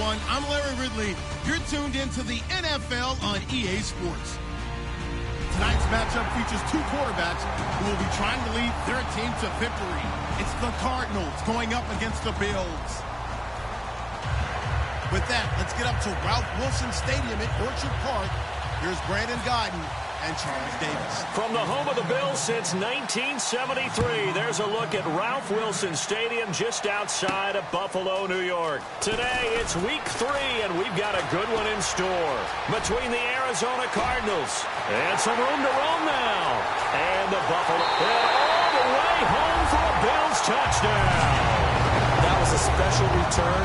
everyone. I'm Larry Ridley. You're tuned into the NFL on EA Sports. Tonight's matchup features two quarterbacks who will be trying to lead their team to victory. It's the Cardinals going up against the Bills. With that, let's get up to Ralph Wilson Stadium at Orchard Park. Here's Brandon Gaudin and Charles Davis. From the home of the Bills since 1973, there's a look at Ralph Wilson Stadium just outside of Buffalo, New York. Today, it's week 3, and we've got a good one in store between the Arizona Cardinals. And some room to roam now. And the Buffalo, and all the way home for a Bills touchdown. That was a special return,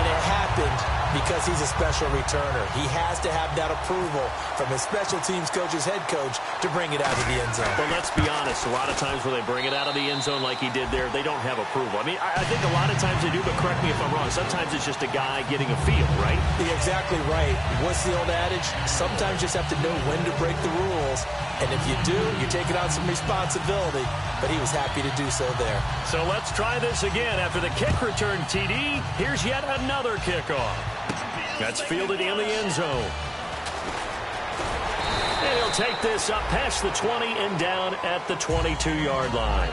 and it happened because he's a special returner. He has to have that approval from his special teams coach's head coach to bring it out of the end zone. But let's be honest, a lot of times when they bring it out of the end zone like he did there, they don't have approval. I mean, I think a lot of times they do, but correct me if I'm wrong. Sometimes it's just a guy getting a feel, right? You're exactly right. What's the old adage? Sometimes you just have to know when to break the rules. And if you do, you're taking on some responsibility. But he was happy to do so there. So let's try this again. After the kick return TD, here's yet another kickoff. That's fielded in the end zone. And he'll take this up past the 20 and down at the 22-yard line.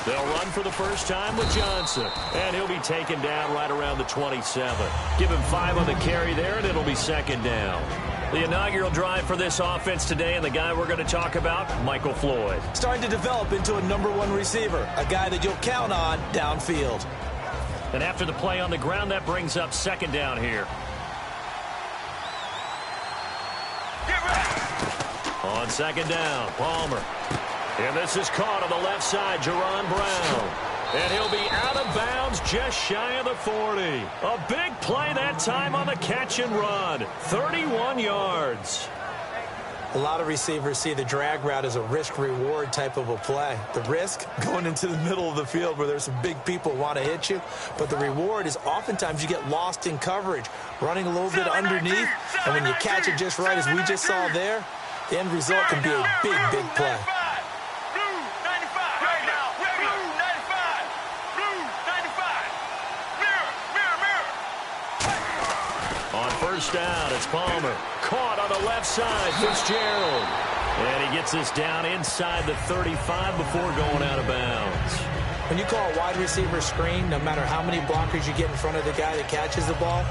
They'll run for the first time with Johnson. And he'll be taken down right around the 27. Give him 5 on the carry there, and it'll be second down. The inaugural drive for this offense today, and the guy we're going to talk about, Michael Floyd. Starting to develop into a #1 receiver, a guy that you'll count on downfield. And after the play on the ground, that brings up second down here. On second down, Palmer. And this is caught on the left side, Jaron Brown. And he'll be out of bounds just shy of the 40. A big play that time on the catch and run. 31 yards. A lot of receivers see the drag route as a risk-reward type of a play. The risk, going into the middle of the field where there's some big people who want to hit you. But the reward is oftentimes you get lost in coverage, running a little bit underneath. And when you catch it just right, as we just saw there, the end result can be a big, big play. First down, it's Palmer. Caught on the left side, Fitzgerald. And he gets this down inside the 35 before going out of bounds. When you call a wide receiver screen, no matter how many blockers you get in front of the guy that catches the ball,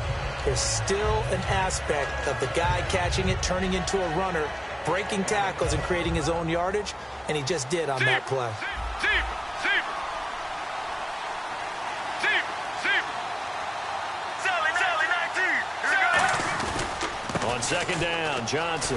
there's still an aspect of the guy catching it, turning into a runner, breaking tackles and creating his own yardage, and he just did on that play. On second down, Johnson.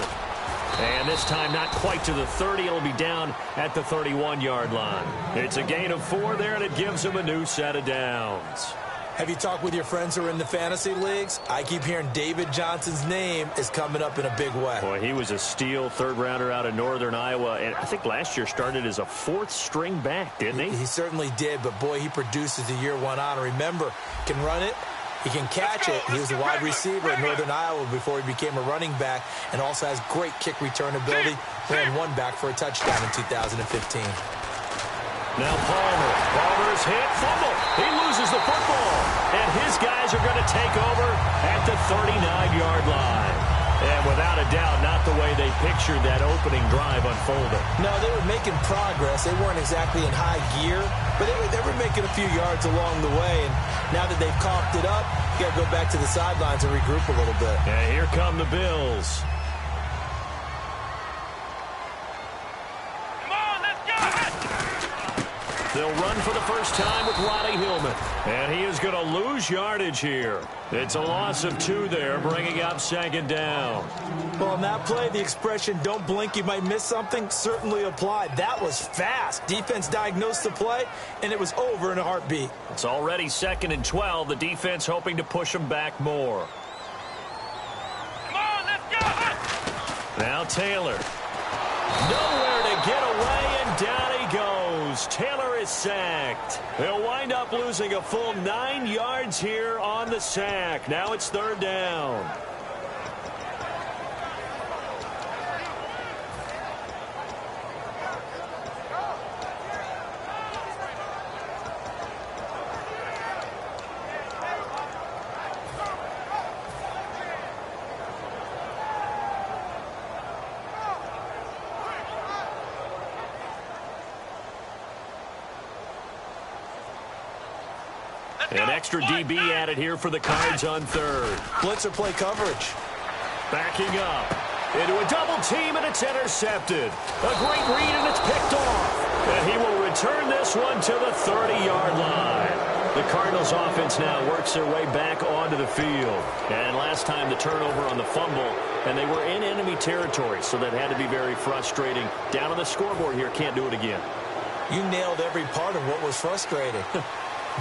And this time not quite to the 30. It'll be down at the 31-yard line. It's a gain of 4 there, and it gives him a new set of downs. Have you talked with your friends who are in the fantasy leagues? I keep hearing David Johnson's name is coming up in a big way. Boy, he was a steal third-rounder out of Northern Iowa, and I think last year started as a 4th-string back, didn't he? He certainly did, but, boy, he produces the year one on. Remember, can run it. He can catch it. He was a wide receiver at Northern Iowa before he became a running back, and also has great kick return ability. Ran one back for a touchdown in 2015. Now Palmer. Palmer's hit. Fumble. He loses the football. And his guys are going to take over at the 39-yard line. And without a doubt, not the way they pictured that opening drive unfolding. No, they were making progress. They weren't exactly in high gear, but they were making a few yards along the way. And now that they've coughed it up, you got to go back to the sidelines and regroup a little bit. And here come the Bills. They'll run for the first time with Roddy Hillman. And he is going to lose yardage here. It's a loss of 2 there, bringing up second down. Well, on that play, the expression, don't blink, you might miss something, certainly applied. That was fast. Defense diagnosed the play, and it was over in a heartbeat. It's already 2nd and 12. The defense hoping to push them back more. Now Taylor. Nowhere to get away, and down he goes. Taylor is sacked. They'll wind up losing a full 9 yards here on the sack. Now it's 3rd down. An extra DB added here for the Cards on 3rd. Blitzer play coverage. Backing up into a double team, and it's intercepted. A great read, and it's picked off. And he will return this one to the 30-yard line. The Cardinals offense now works their way back onto the field. And last time the turnover on the fumble, and they were in enemy territory, so that had to be very frustrating. Down on the scoreboard here, can't do it again. You nailed every part of what was frustrating.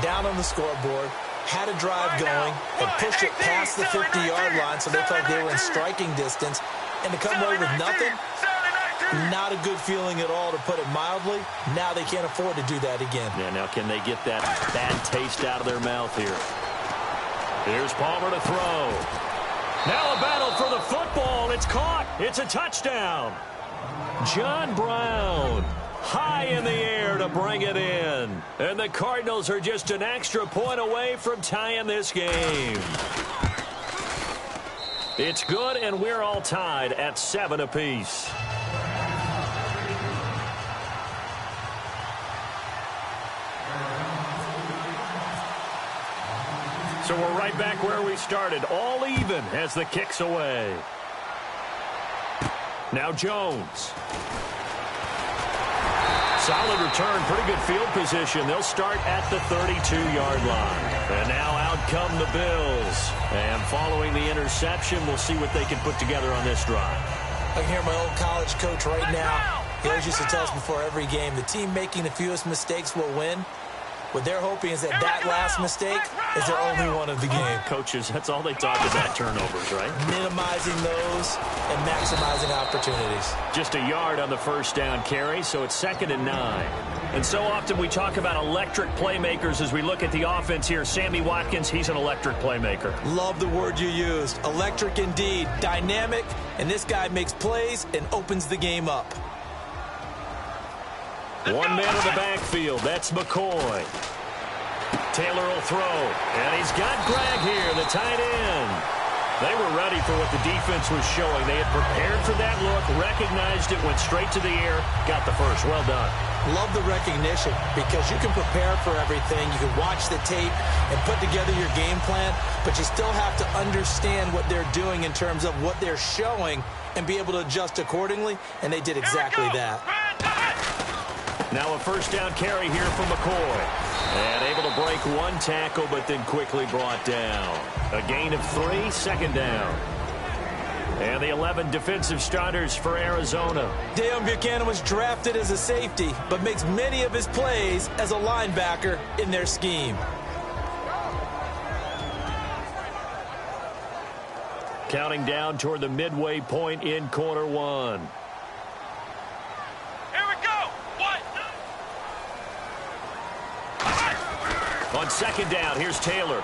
Down on the scoreboard, had a drive going, and pushed it past the 50-yard line so they felt like they were in striking distance. And to come away with nothing, not a good feeling at all, to put it mildly. Now they can't afford to do that again. Yeah, now can they get that bad taste out of their mouth here? Here's Palmer to throw. Now a battle for the football. It's caught. It's a touchdown. John Brown. High in the air to bring it in. And the Cardinals are just an extra point away from tying this game. It's good, and we're all tied at 7 apiece. So we're right back where we started, all even as the kick's away. Now Jones. Solid return, pretty good field position. They'll start at the 32-yard line. And now out come the Bills. And following the interception, we'll see what they can put together on this drive. I can hear my old college coach right now. He always used to tell us before every game, the team making the fewest mistakes will win. What they're hoping is that last mistake is their only one of the game. Coaches, that's all they talk about, turnovers, right? Minimizing those and maximizing opportunities. Just a yard on the first down carry, so it's 2nd and 9. And so often we talk about electric playmakers as we look at the offense here. Sammy Watkins, he's an electric playmaker. Love the word you used. Electric indeed. Dynamic, and this guy makes plays and opens the game up. One man in the backfield. That's McCoy. Taylor will throw. And he's got Gregg here, the tight end. They were ready for what the defense was showing. They had prepared for that look, recognized it, went straight to the air, got the first. Well done. Love the recognition, because you can prepare for everything. You can watch the tape and put together your game plan, but you still have to understand what they're doing in terms of what they're showing and be able to adjust accordingly, and they did exactly that. Now a first down carry here for McCoy. And able to break one tackle, but then quickly brought down. A gain of 3, 2nd down. And the 11 defensive starters for Arizona. Deion Buchanan was drafted as a safety, but makes many of his plays as a linebacker in their scheme. Counting down toward the midway point in quarter 1. On 2nd down, here's Taylor.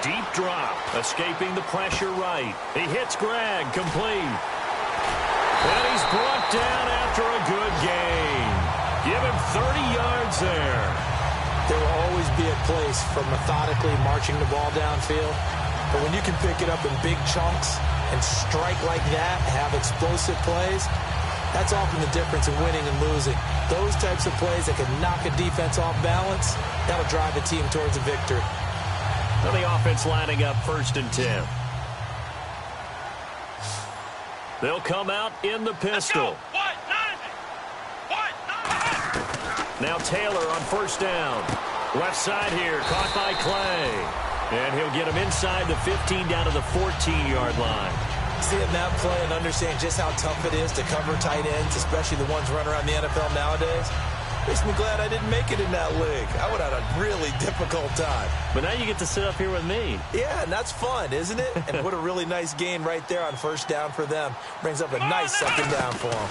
Deep drop, escaping the pressure right. He hits Gregg, complete. And he's brought down after a good gain. Give him 30 yards there. There will always be a place for methodically marching the ball downfield. But when you can pick it up in big chunks and strike like that, have explosive plays, that's often the difference in winning and losing. Those types of plays that can knock a defense off balance, that'll drive a team towards a victory. Well, the offense lining up 1st and 10. They'll come out in the pistol. Now Taylor on 1st down. Left side here, caught by Clay. And he'll get him inside the 15 down to the 14-yard line. Seeing that play and understand just how tough it is to cover tight ends, especially the ones running around the NFL nowadays, Makes me glad I didn't make it in that league. I would have had a really difficult time. But now you get to sit up here with me. Yeah, and that's fun, isn't it? And what a really nice gain right there on first down for them. Brings up a nice second down for them.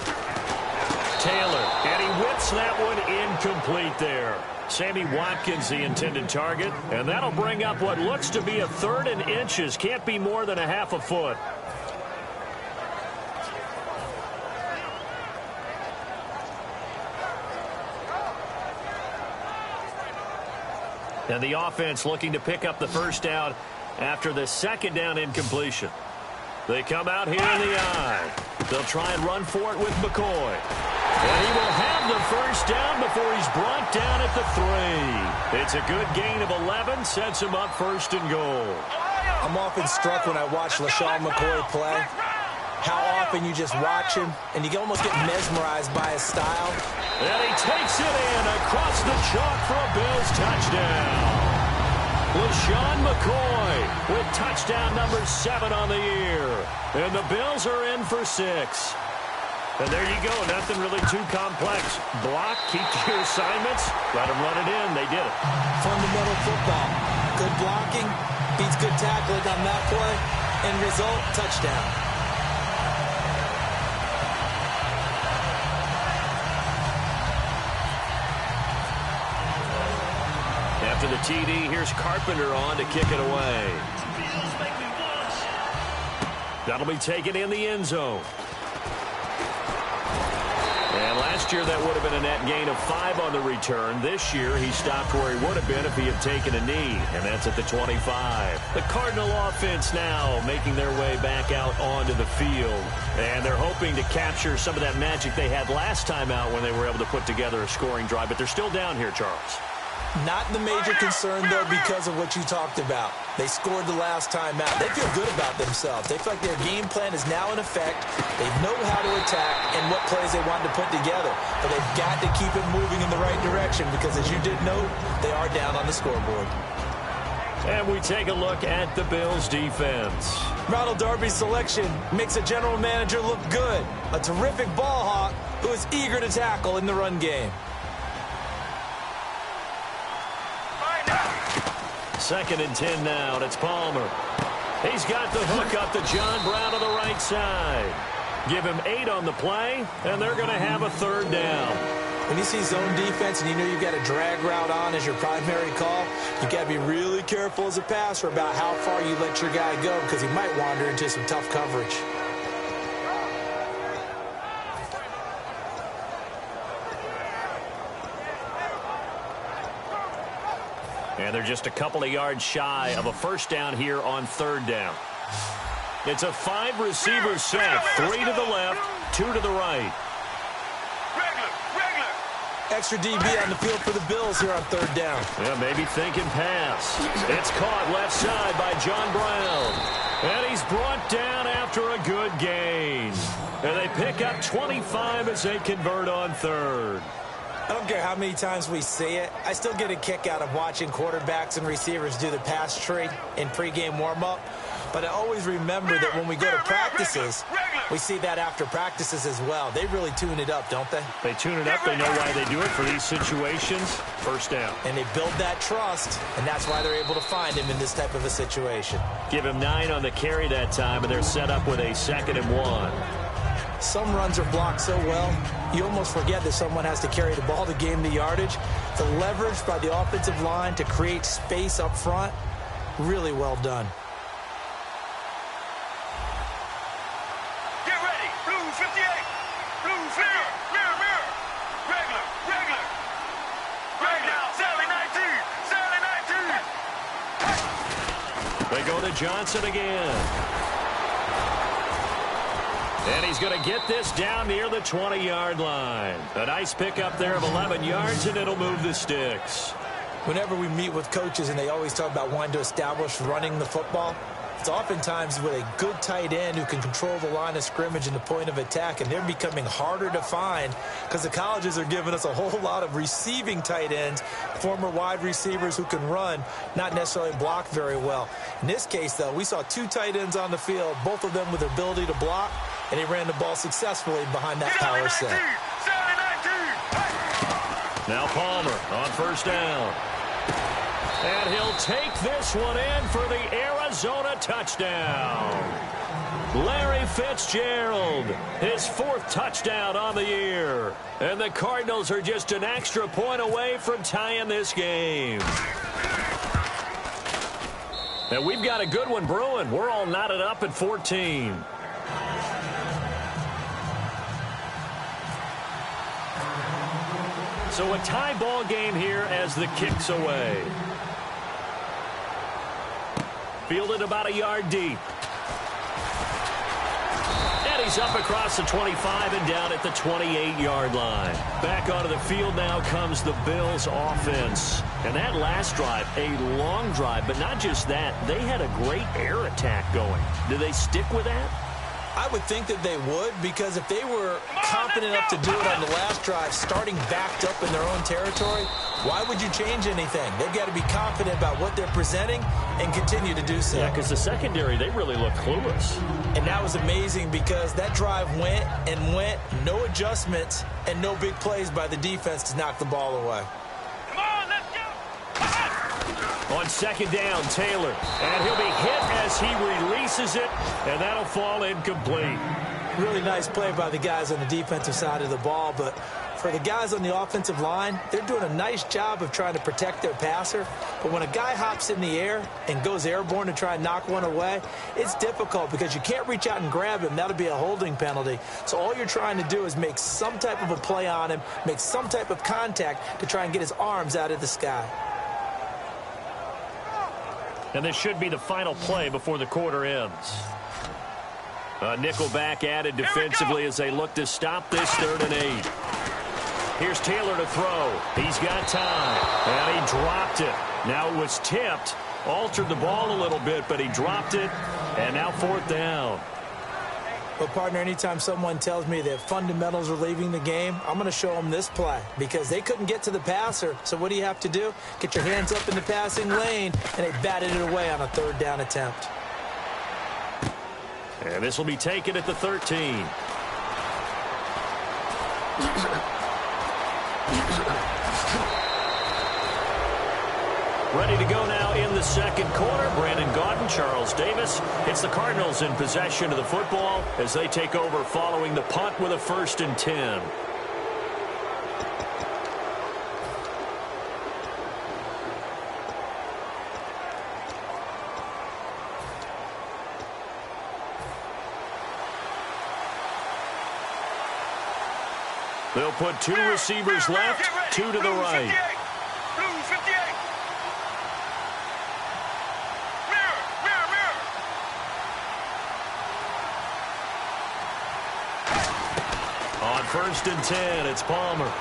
Taylor, and he whips that one incomplete there. Sammy Watkins, the intended target. And that'll bring up what looks to be a 3rd and inches. Can't be more than a half a foot. And the offense looking to pick up the first down after the second down incompletion. They come out here in the eye. They'll try and run for it with McCoy. And he will have the first down before he's brought down at the 3. It's a good gain of 11, sets him up 1st and goal. I'm often struck when I watch LaShawn McCoy play, how often you just watch him and you almost get mesmerized by his style. And he takes it in across the chalk for a Bills touchdown. LaShawn McCoy with touchdown number 7 on the year. And the Bills are in for 6. And there you go. Nothing really too complex. Block, keep to your assignments, let them run it in. They did it. Fundamental football. Good blocking beats good tackling on that play. End result, touchdown. After the TD, here's Carpenter on to kick it away. That'll be taken in the end zone. And last year, that would have been a net gain of 5 on the return. This year, he stopped where he would have been if he had taken a knee, and that's at the 25. The Cardinal offense now making their way back out onto the field. And they're hoping to capture some of that magic they had last time out when they were able to put together a scoring drive. But they're still down here, Charles. Not the major concern, though, because of what you talked about. They scored the last time out. They feel good about themselves. They feel like their game plan is now in effect. They know how to attack and what plays they want to put together. But they've got to keep it moving in the right direction because, as you did note, they are down on the scoreboard. And we take a look at the Bills' defense. Ronald Darby's selection makes a general manager look good. A terrific ball hawk who is eager to tackle in the run game. 2nd and 10 now, and it's Palmer. He's got the hook up to John Brown to the right side. Give him 8 on the play, and they're going to have a 3rd down. When you see zone defense and you know you've got a drag route on as your primary call, you've got to be really careful as a passer about how far you let your guy go because he might wander into some tough coverage. And they're just a couple of yards shy of a first down here on 3rd down. It's a 5-receiver set. 3 to the left, 2 to the right. Extra DB on the field for the Bills here on 3rd down. Yeah, maybe thinking pass. It's caught left side by John Brown. And he's brought down after a good gain. And they pick up 25 as they convert on 3rd. I don't care how many times we see it. I still get a kick out of watching quarterbacks and receivers do the pass tree in pregame warm-up. But I always remember that when we go to practices, we see that after practices as well. They really tune it up, don't they? They tune it up. They know why they do it for these situations. First down. And they build that trust, and that's why they're able to find him in this type of a situation. Give him 9 on the carry that time, and they're set up with a 2nd and 1. Some runs are blocked so well, you almost forget that someone has to carry the ball to gain the yardage. The leverage by the offensive line to create space up front, really well done. Get ready, blue 58, blue 50, mirror, regular, right now, Sally 19, They go to Johnson again. And he's going to get this down near the 20-yard line. A nice pickup there of 11 yards, and it'll move the sticks. Whenever we meet with coaches and they always talk about wanting to establish running the football, it's oftentimes with a good tight end who can control the line of scrimmage and the point of attack, and they're becoming harder to find because the colleges are giving us a whole lot of receiving tight ends, former wide receivers who can run, not necessarily block very well. In this case, though, we saw 2 tight ends on the field, both of them with the ability to block, and he ran the ball successfully behind that power set. Now Palmer on first down. And he'll take this one in for the Arizona touchdown. Larry Fitzgerald, his 4th touchdown on the year. And the Cardinals are just an extra point away from tying this game. And we've got a good one brewing. We're all knotted up at 14. So a tie ball game here as the kick's away. Fielded about a yard deep. And he's up across the 25 and down at the 28-yard line. Back onto the field now comes the Bills offense. And that last drive, a long drive, but not just that. They had a great air attack going. Do they stick with that? I would think that they would, because if they were confident enough to do it on the last drive, starting backed up in their own territory, why would you change anything? They've got to be confident about what they're presenting and continue to do so. Yeah, because the secondary, they really look clueless. And that was amazing because that drive went and went, no adjustments, and no big plays by the defense to knock the ball away. Come on, let's go. On second down, Taylor. And he'll be hit as he releases it, and that'll fall incomplete. Really nice play by the guys on the defensive side of the ball, but for the guys on the offensive line, they're doing a nice job of trying to protect their passer. But when a guy hops in the air and goes airborne to try and knock one away, it's difficult because you can't reach out and grab him. That'll be a holding penalty. So all you're trying to do is make some type of a play on him, make some type of contact to try and get his arms out of the sky. And this should be the final play before the quarter ends. A nickelback added defensively as they look to stop this 3rd and 8. Here's Taylor to throw. He's got time. And he dropped it. Now it was tipped. Altered the ball a little bit, but he dropped it. And now 4th down. But, partner, anytime someone tells me that fundamentals are leaving the game, I'm going to show them this play because they couldn't get to the passer. So what do you have to do? Get your hands up in the passing lane, and they batted it away on a 3rd down attempt. And this will be taken at the 13. Ready to go now in the second quarter. Brandon Gaudin, Charles Davis. It's the Cardinals in possession of the football as they take over following the punt with a 1st and 10. They'll put 2 receivers left, 2 to the right. Blue 58. On 1st and 10, it's Palmer.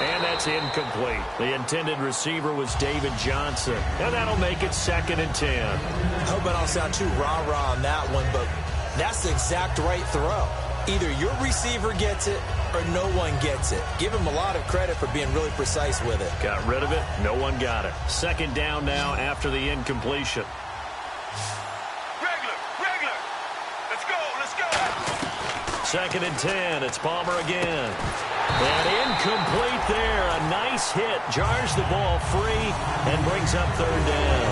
And that's incomplete. The intended receiver was David Johnson. And that'll make it 2nd and 10. I hope I don't sound too rah-rah on that one, but that's the exact right throw. Either your receiver gets it or no one gets it. Give him a lot of credit for being really precise with it. Got rid of it. No one got it. 2nd down now after the incompletion. Regular. Let's go. 2nd and 10. It's Palmer again. And incomplete there. A nice hit. Jars the ball free and brings up 3rd down.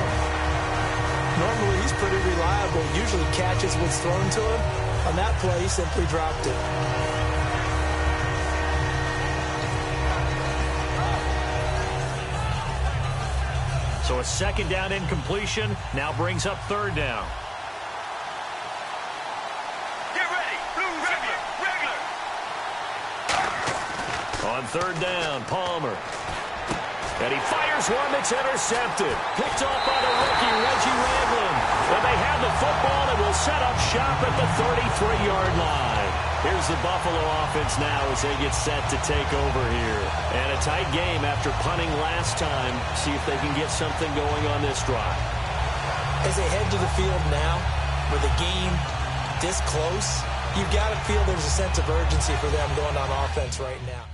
Normally, he's pretty reliable. Usually catches what's thrown to him. On that play, he simply dropped it. So a 2nd down incompletion now brings up 3rd down. Get ready. Blue regular. On 3rd down, Palmer. And he fires one that's intercepted. Picked off by the rookie, Reggie Ragland. And they have the football and will set up shop at the 33-yard line. Here's the Buffalo offense now as they get set to take over here. And a tight game after punting last time. See if they can get something going on this drive. As they head to the field now, with a game this close, you've got to feel there's a sense of urgency for them going on offense right now.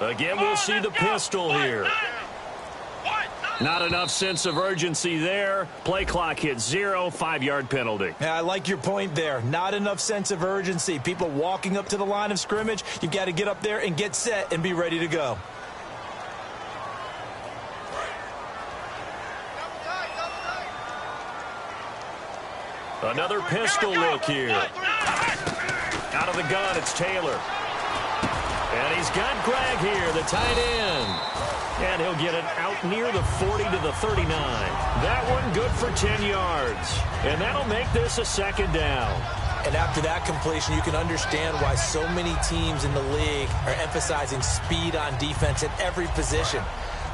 Again, we'll see the pistol here. Not enough sense of urgency there. Play clock hits 0, 5-yard penalty. Yeah, I like your point there. Not enough sense of urgency. People walking up to the line of scrimmage, you've got to get up there and get set and be ready to go. Another pistol look here. Out of the gun, it's Taylor. And he's got Gregg here, the tight end. And he'll get it out near the 40 to the 39. That one good for 10 yards. And that'll make this a second down. And after that completion, you can understand why so many teams in the league are emphasizing speed on defense at every position.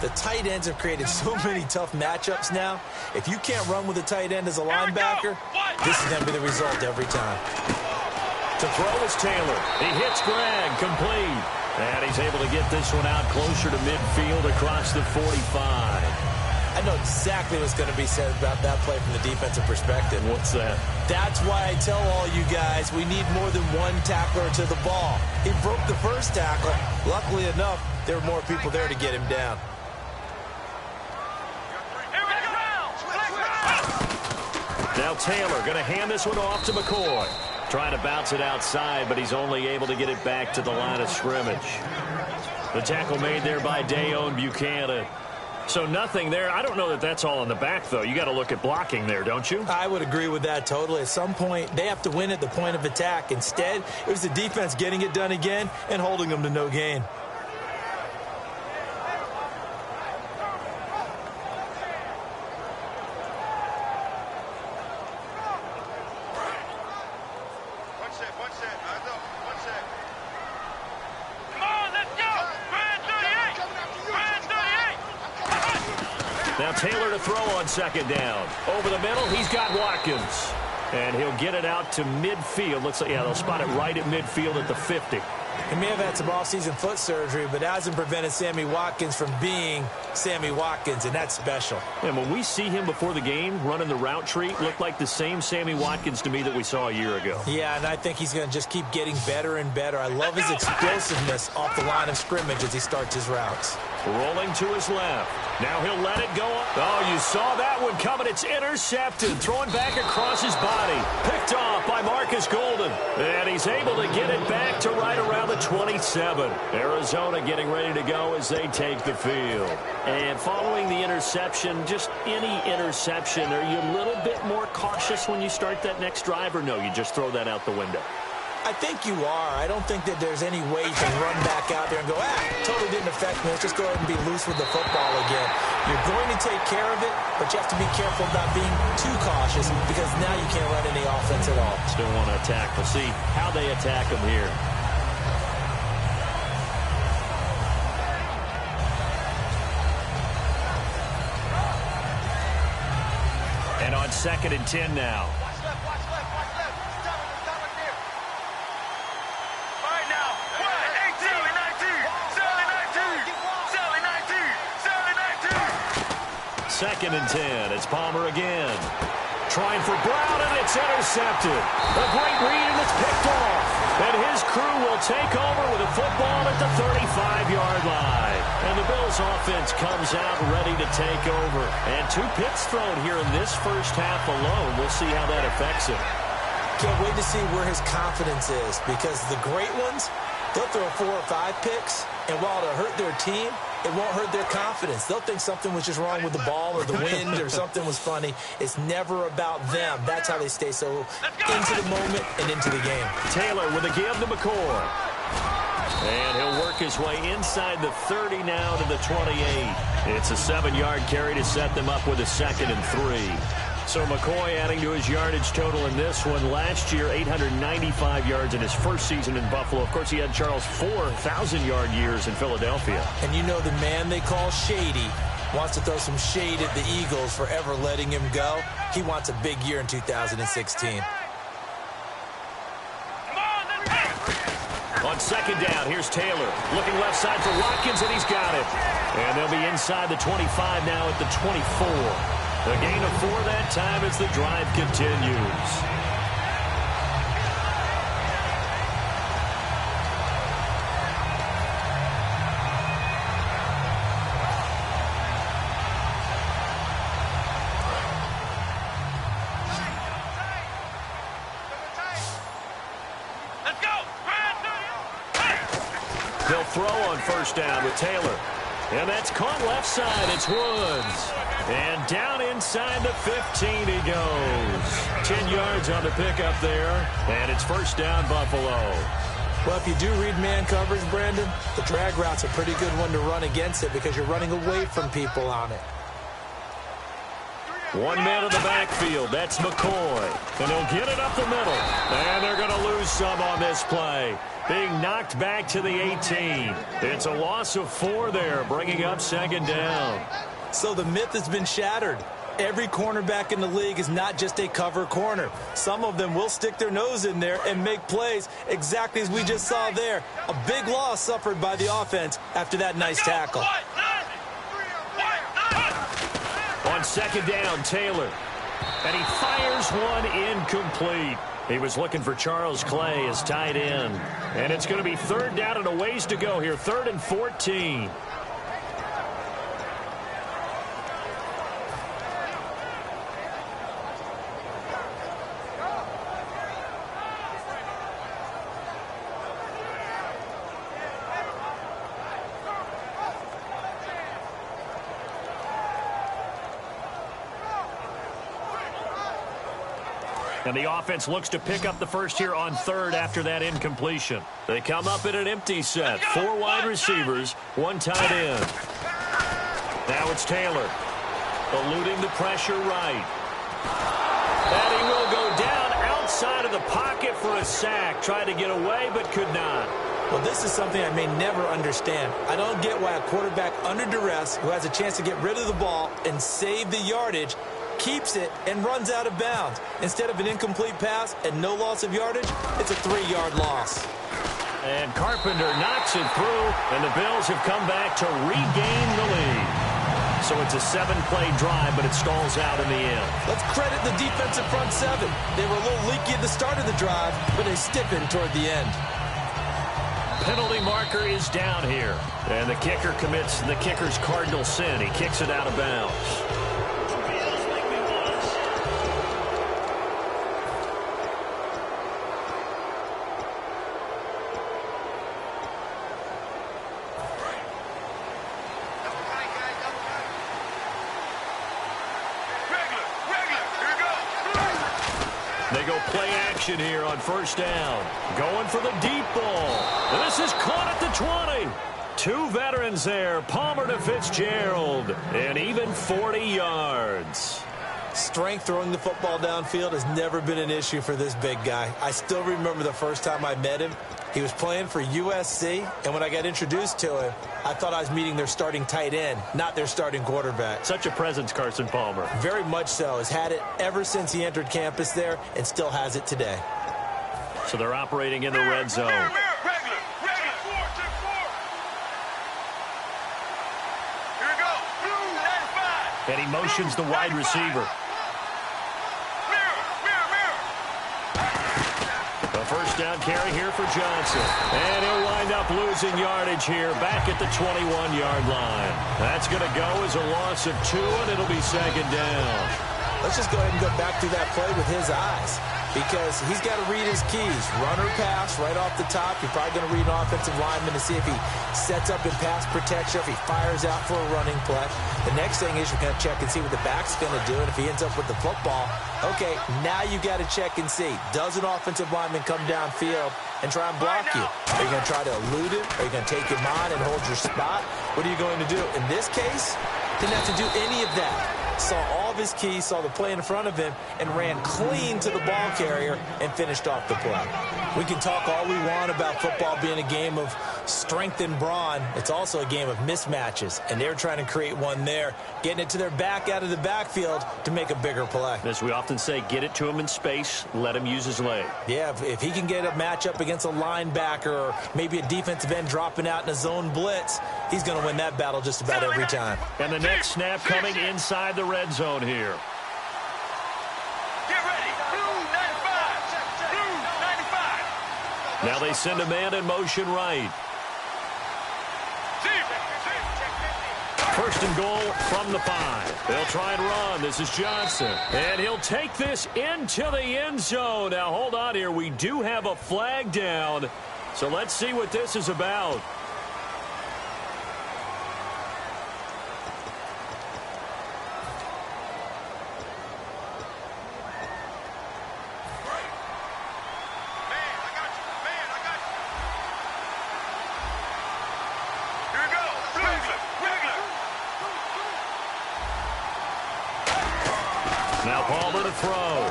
The tight ends have created so many tough matchups now. If you can't run with a tight end as a linebacker, this is going to be the result every time. To throw is Taylor. He hits Gregg, complete. And he's able to get this one out closer to midfield across the 45. I know exactly what's going to be said about that play from the defensive perspective. What's that? That's why I tell all you guys we need more than one tackler to the ball. He broke the first tackle. Luckily enough, there were more people there to get him down. Now Taylor going to hand this one off to McCoy. Trying to bounce it outside, but he's only able to get it back to the line of scrimmage. The tackle made there by Dayon Buchanan. So nothing there. I don't know that that's all in the back, though. You got to look at blocking there, don't you? I would agree with that totally. At some point, they have to win at the point of attack. Instead, it was the defense getting it done again and holding them to no gain. Now Taylor to throw on second down. Over the middle, he's got Watkins. And he'll get it out to midfield. Looks like, yeah, they'll spot it right at midfield at the 50. He may have had some offseason foot surgery, but that hasn't prevented Sammy Watkins from being Sammy Watkins, and that's special. And when we see him before the game running the route tree, looked like the same Sammy Watkins to me that we saw a year ago. Yeah, and I think he's going to just keep getting better and better. I love his explosiveness off the line of scrimmage as he starts his routes. Rolling to his left. Now he'll let it go. Oh, you saw that one coming. It's intercepted. Throwing back across his body. Picked off by Marcus Golden. And he's able to get it back to right around the 27. Arizona getting ready to go as they take the field. And following the interception, just any interception, are you a little bit more cautious when you start that next drive, or no, you just throw that out the window? I think you are. I don't think that there's any way you can run back out there and go, totally didn't affect me. Let's just go ahead and be loose with the football again. You're going to take care of it, but you have to be careful about being too cautious because now you can't run any offense at all. Still want to attack. We'll see how they attack him here. And on 2nd and 10 now. Second and 10. It's Palmer again. Trying for Brown, and it's intercepted. A great read, and it's picked off. And his crew will take over with a football at the 35-yard line. And the Bills offense comes out ready to take over. And 2 picks thrown here in this first half alone. We'll see how that affects him. Can't wait to see where his confidence is because the great ones, they'll throw 4 or 5 picks, and while it'll hurt their team, it won't hurt their confidence. They'll think something was just wrong with the ball or the wind or something was funny. It's never about them. That's how they stay so into the moment and into the game. Taylor with a give to McCoy. And he'll work his way inside the 30 now to the 28. It's a 7-yard carry to set them up with a 2nd and 3. So McCoy adding to his yardage total in this one. Last year, 895 yards in his first season in Buffalo. Of course, he had Charles 4,000-yard years in Philadelphia. And you know the man they call Shady wants to throw some shade at the Eagles for ever letting him go. He wants a big year in 2016. On 2nd down, here's Taylor. Looking left side for Watkins, and he's got it. And they'll be inside the 25 now at the 24. A gain of 4 that time as the drive continues. on first down with Taylor. And that's caught left side. It's Woods. And down inside the 15 he goes. 10 yards on the pickup there. And it's first down, Buffalo. Well, if you do read man coverage, Brandon, the drag route's a pretty good one to run against it because you're running away from people on it. One man in the backfield. That's McCoy. And he'll get it up the middle. And they're going to lose some on this play. Being knocked back to the 18. It's a loss of 4 there, bringing up second down. So the myth has been shattered. Every cornerback in the league is not just a cover corner. Some of them will stick their nose in there and make plays exactly as we just saw there. A big loss suffered by the offense after that nice tackle. On second down, Taylor. And he fires one incomplete. He was looking for Charles Clay as tight end. And it's going to be third down and a ways to go here. 3rd and 14. And the offense looks to pick up the first here on 3rd after that incompletion. They come up in an empty set. 4 wide receivers, 1 tight end. Now it's Taylor. Eluding the pressure right. And he will go down outside of the pocket for a sack. Tried to get away but could not. Well, this is something I may never understand. I don't get why a quarterback under duress who has a chance to get rid of the ball and save the yardage keeps it and runs out of bounds. Instead of an incomplete pass and no loss of yardage, it's a 3-yard loss. And Carpenter knocks it through, and the Bills have come back to regain the lead. So it's a 7-play drive, but it stalls out in the end. Let's credit the defensive front 7. They were a little leaky at the start of the drive, but they stiffened toward the end. Penalty marker is down here. And the kicker commits the kicker's cardinal sin. He kicks it out of bounds. They go play action here on first down. Going for the deep ball. This is caught at the 20. 2 veterans there, Palmer to Fitzgerald, and even 40 yards. Strength throwing the football downfield has never been an issue for this big guy. I still remember the first time I met him. He was playing for USC, and when I got introduced to him, I thought I was meeting their starting tight end, not their starting quarterback. Such a presence, Carson Palmer. Very much so. Has had it ever since he entered campus there and still has it today. So they're operating in the red zone. And he motions the wide receiver. A first down carry here for Johnson. And he'll wind up losing yardage here back at the 21-yard line. That's going to go as a loss of 2, and it'll be second down. Let's just go ahead and go back through that play with his eyes, because he's got to read his keys. Run or pass right off the top. You're probably going to read an offensive lineman to see if he sets up in pass protection, if he fires out for a running play. The next thing is you're going to check and see what the back's going to do, and if he ends up with the football, okay, now you got to check and see. Does an offensive lineman come downfield and try and block you? Are you going to try to elude him? Are you going to take him on and hold your spot? What are you going to do? In this case, didn't have to do any of that. Saw all of his keys, saw the play in front of him, and ran clean to the ball carrier and finished off the play. We can talk all we want about football being a game of strength and brawn. It's also a game of mismatches, and they're trying to create one there, getting it to their back out of the backfield to make a bigger play. As we often say, get it to him in space, let him use his leg. Yeah, if he can get a matchup against a linebacker or maybe a defensive end dropping out in a zone blitz, he's going to win that battle just about every time. And the next snap coming inside the red zone here. Get ready. Blue 95. Blue 95. Now they send a man in motion right. First and goal from the 5. They'll try and run. This is Johnson. And he'll take this into the end zone. Now, hold on here. We do have a flag down. So let's see what this is about. Now Palmer to throw.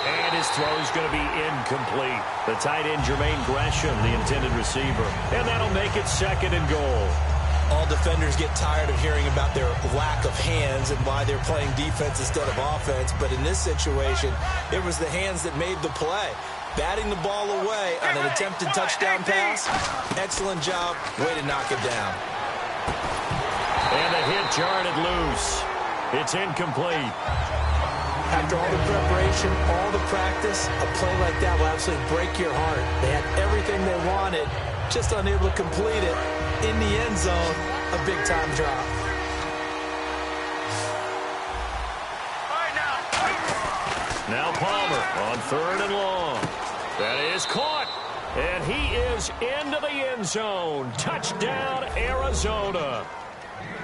And his throw is going to be incomplete. The tight end, Jermaine Gresham, the intended receiver. And that'll make it 2nd and goal. All defenders get tired of hearing about their lack of hands and why they're playing defense instead of offense. But in this situation, it was the hands that made the play. Batting the ball away on an attempted touchdown pass. Excellent job. Way to knock it down. And the hit jarred it loose. It's incomplete. After all the preparation, all the practice, a play like that will absolutely break your heart. They had everything they wanted, just unable to complete it. In the end zone, a big-time drop. Now Palmer on 3rd and long. That is caught. And he is into the end zone. Touchdown, Arizona.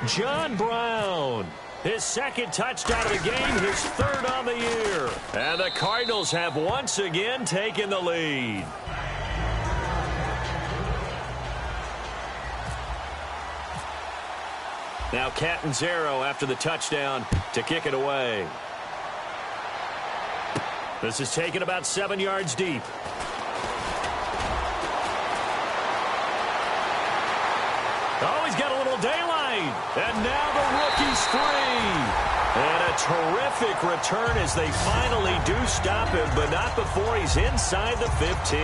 John Brown. His 2nd touchdown of the game, his 3rd on the year. And the Cardinals have once again taken the lead. Now Catanzaro after the touchdown to kick it away. This is taken about 7 yards deep. Oh, he's got a little daylight. And now the rookie's free. And a terrific return as they finally do stop him, but not before he's inside the 15.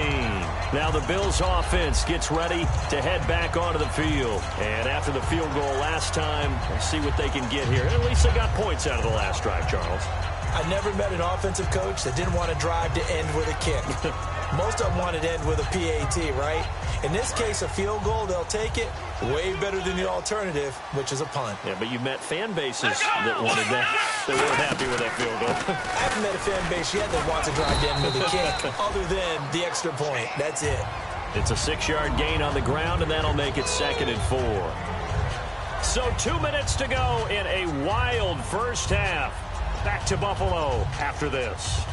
Now the Bills offense gets ready to head back onto the field. And after the field goal last time, let's see what they can get here. At least they got points out of the last drive, Charles. I never met an offensive coach that didn't want to drive to end with a kick. Most of them wanted to end with a PAT, right? In this case, a field goal, they'll take it. Way better than the alternative, which is a punt. Yeah, but you met fan bases that wanted that. They weren't happy with that field goal. I haven't met a fan base yet that wants to drive to end with a kick, other than the extra point. That's it. It's a 6-yard gain on the ground, and that'll make it 2nd and 4. So 2 minutes to go in a wild first half. Back to Buffalo after this.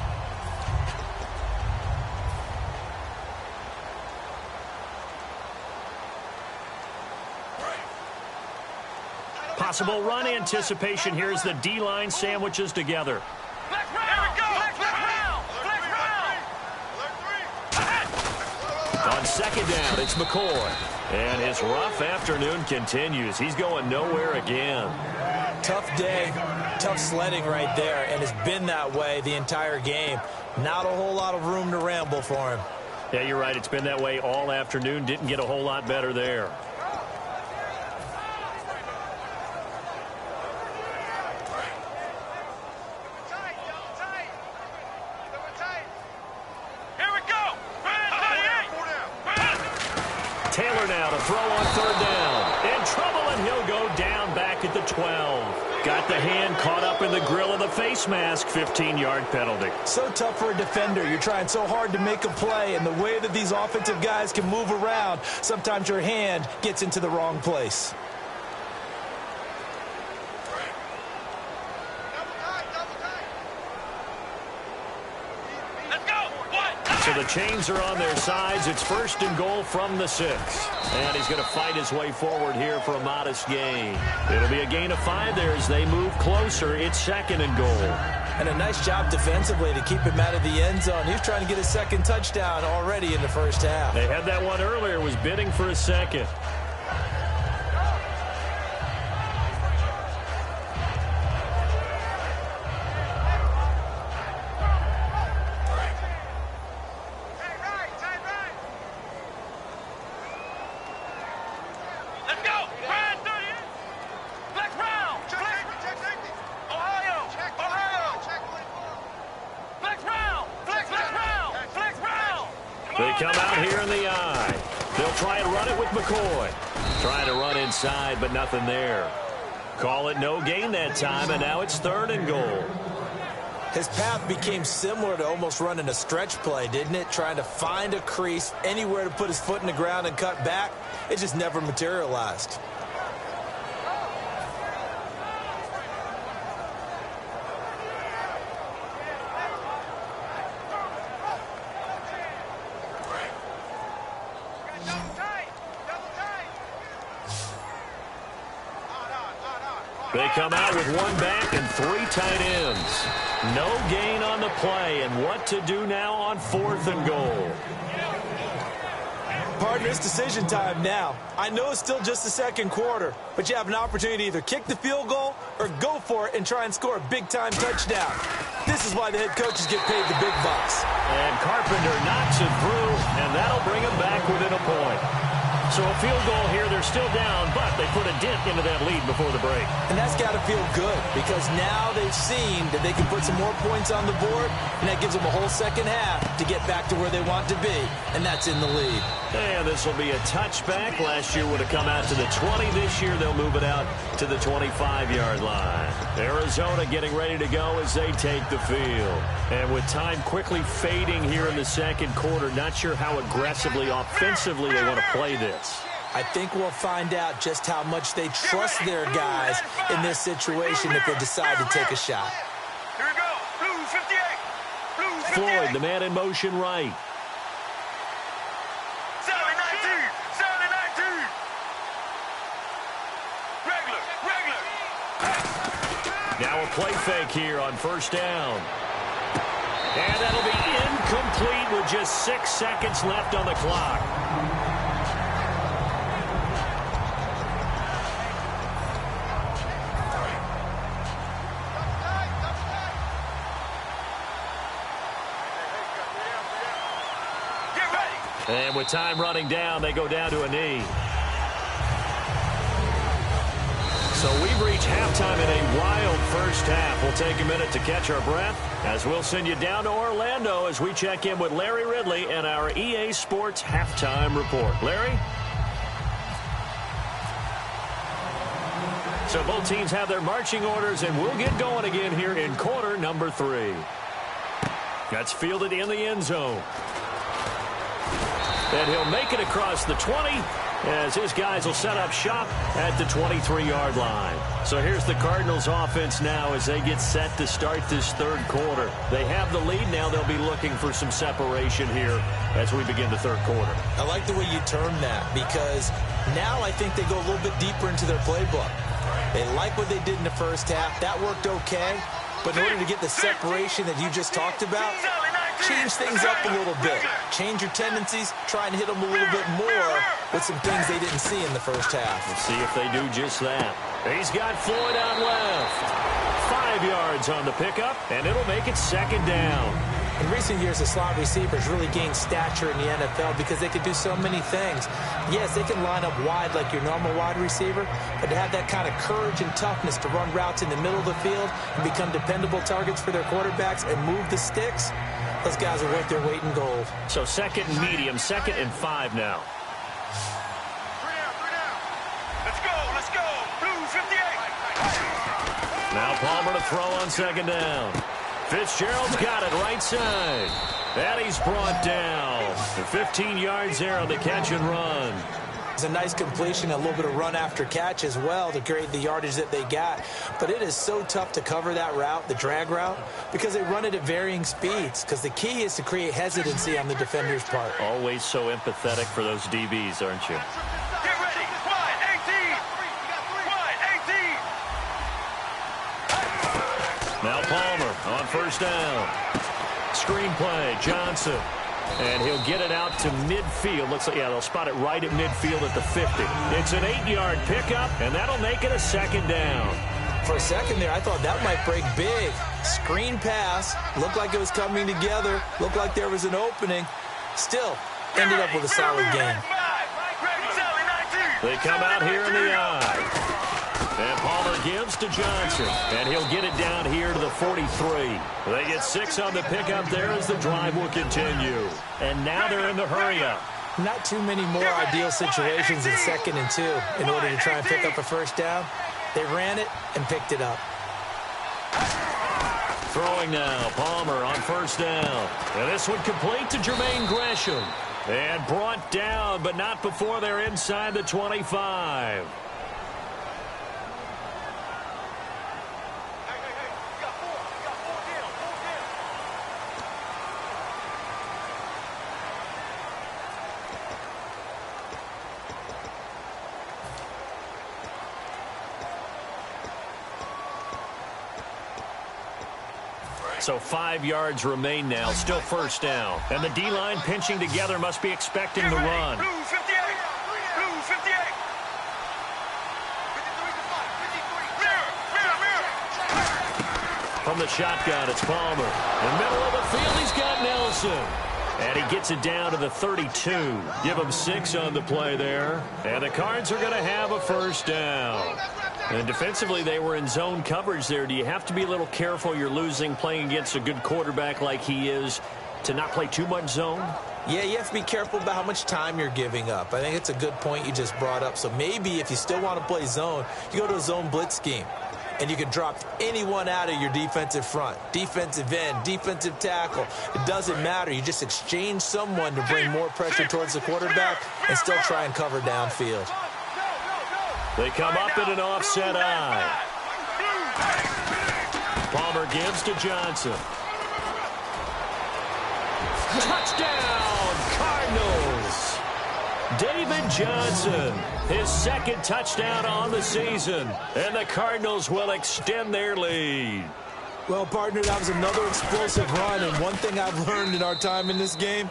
Possible run anticipation. Here's the D-line sandwiches together. Here we go. On 2nd down, it's McCoy. And his rough afternoon continues. He's going nowhere again. Tough day, tough sledding right there, and it's been that way the entire game. Not a whole lot of room to ramble for him. Yeah, you're right. It's been that way all afternoon. Didn't get a whole lot better there. Taylor now to throw on 3rd down. In trouble, and he'll go down back at the 12. Got the hand caught up in the grill of the face mask. 15-yard penalty. So tough for a defender. You're trying so hard to make a play, and the way that these offensive guys can move around, sometimes your hand gets into the wrong place. So the chains are on their sides. It's 1st and goal from the 6. And he's going to fight his way forward here for a modest gain. It'll be a gain of 5 there as they move closer. It's 2nd and goal. And a nice job defensively to keep him out of the end zone. He was trying to get a 2nd touchdown already in the first half. They had that one earlier, was bidding for a 2nd. They come out here in the eye. They'll try and run it with McCoy. Trying to run inside, but nothing there. Call it no gain that time, and now it's 3rd and goal. His path became similar to almost running a stretch play, didn't it? Trying to find a crease, anywhere to put his foot in the ground and cut back. It just never materialized. They come out with one back and 3 tight ends. No gain on the play, and what to do now on 4th and goal. Partner, it's decision time now. I know it's still just the second quarter, but you have an opportunity to either kick the field goal or go for it and try and score a big-time touchdown. This is why the head coaches get paid the big bucks. And Carpenter knocks it through, and that'll bring them back within a point. So a field goal here, they're still down, but they put a dent into that lead before the break. And that's got to feel good because now they've seen that they can put some more points on the board, and that gives them a whole second half to get back to where they want to be, and that's in the lead. And this will be a touchback. Last year would have come out to the 20. This year they'll move it out to the 25-yard line. Arizona getting ready to go as they take the field. And with time quickly fading here in the second quarter, not sure how aggressively, offensively they want to play this. I think we'll find out just how much they trust their guys in this situation if they decide to take a shot. Here we go. Blues 58. Blues 58. Floyd, the man in motion right. Sally 19. Sally 19. Regular. Now a play fake here on first down. And that'll be incomplete with just 6 seconds left on the clock. And with time running down, they go down to a knee. So we've reached halftime in a wild first half. We'll take a minute to catch our breath as we'll send you down to Orlando as we check in with Larry Ridley and our EA Sports Halftime Report. Larry? So both teams have their marching orders, and we'll get going again here in quarter number 3. That's fielded in the end zone. And he'll make it across the 20 as his guys will set up shop at the 23-yard line. So here's the Cardinals offense now as they get set to start this third quarter. They have the lead now. They'll be looking for some separation here as we begin the third quarter. I like the way you term that because now I think they go a little bit deeper into their playbook. They like what they did in the first half. That worked okay. But in order to get the separation that you just talked about, change things up a little bit. Change your tendencies, try and hit them a little bit more with some things they didn't see in the first half. Let's see if they do just that. He's got Floyd out left. 5 yards on the pickup, and it'll make it second down. In recent years, the slot receivers really gained stature in the NFL because they could do so many things. Yes, they can line up wide like your normal wide receiver, but to have that kind of courage and toughness to run routes in the middle of the field and become dependable targets for their quarterbacks and move the sticks, those guys are worth their weight in gold. So second and medium, 2nd and 5 now. Let's go. Blues 58. Now Palmer to throw on second down. Fitzgerald's got it right side. And he's brought down. 15 yards there on the catch and run. It's a nice completion, a little bit of run after catch as well to create the yardage that they got. But it is so tough to cover that route, the drag route, because they run it at varying speeds. Because the key is to create hesitancy on the defender's part. Always so empathetic for those DBs, aren't you? Get ready. Wide 18. Wide 18. Now Palmer on first down. Screen play, Johnson. And he'll get it out to midfield. Looks like, yeah, they'll spot it right at midfield at the 50. It's an 8-yard pickup, and that'll make it a second down. For a second there, I thought that might break big. Screen pass. Looked like it was coming together. Looked like there was an opening. Still, ended up with a solid game. They come out here in the eye. And Palmer gives to Johnson. And he'll get it down here to the 43. They get 6 on the pickup there as the drive will continue. And now they're in the hurry-up. Not too many more ideal situations in 2nd and 2 in order to try and pick up a first down. They ran it and picked it up. Throwing now, Palmer on first down. And this one complete to Jermaine Gresham. And brought down, but not before they're inside the 25. So 5 yards remain now, still first down. And the D-line pinching together must be expecting the run. Blue 58. Blue 58. From the shotgun, it's Palmer. In the middle of the field, he's got Nelson. And he gets it down to the 32. Give him 6 on the play there. And the Cards are going to have a first down. And defensively, they were in zone coverage there. Do you have to be a little careful? You're losing, playing against a good quarterback like he is, to not play too much zone? Yeah, you have to be careful about how much time you're giving up. I think it's a good point you just brought up. So maybe if you still want to play zone, you go to a zone blitz scheme. And you can drop anyone out of your defensive front, defensive end, defensive tackle. It doesn't matter. You just exchange someone to bring more pressure towards the quarterback and still try and cover downfield. They come up in an offset eye. Palmer gives to Johnson. Touchdown, Cardinals! David Johnson, his second touchdown on the season, and the Cardinals will extend their lead. Well, partner, that was another explosive run, and one thing I've learned in our time in this game,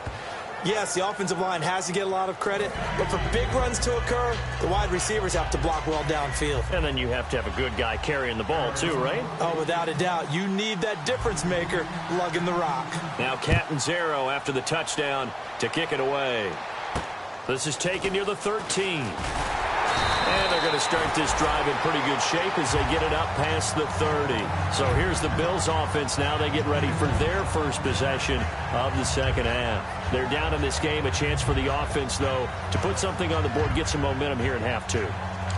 yes, the offensive line has to get a lot of credit, but for big runs to occur, the wide receivers have to block well downfield. And then you have to have a good guy carrying the ball too, right? Oh, without a doubt. You need that difference maker lugging the rock. Now Catanzaro after the touchdown to kick it away. This is taken near the 13. And they're going to start this drive in pretty good shape as they get it up past the 30. So here's the Bills offense now. They get ready for their first possession of the second half. They're down in this game. A chance for the offense, though, to put something on the board, get some momentum here in half two.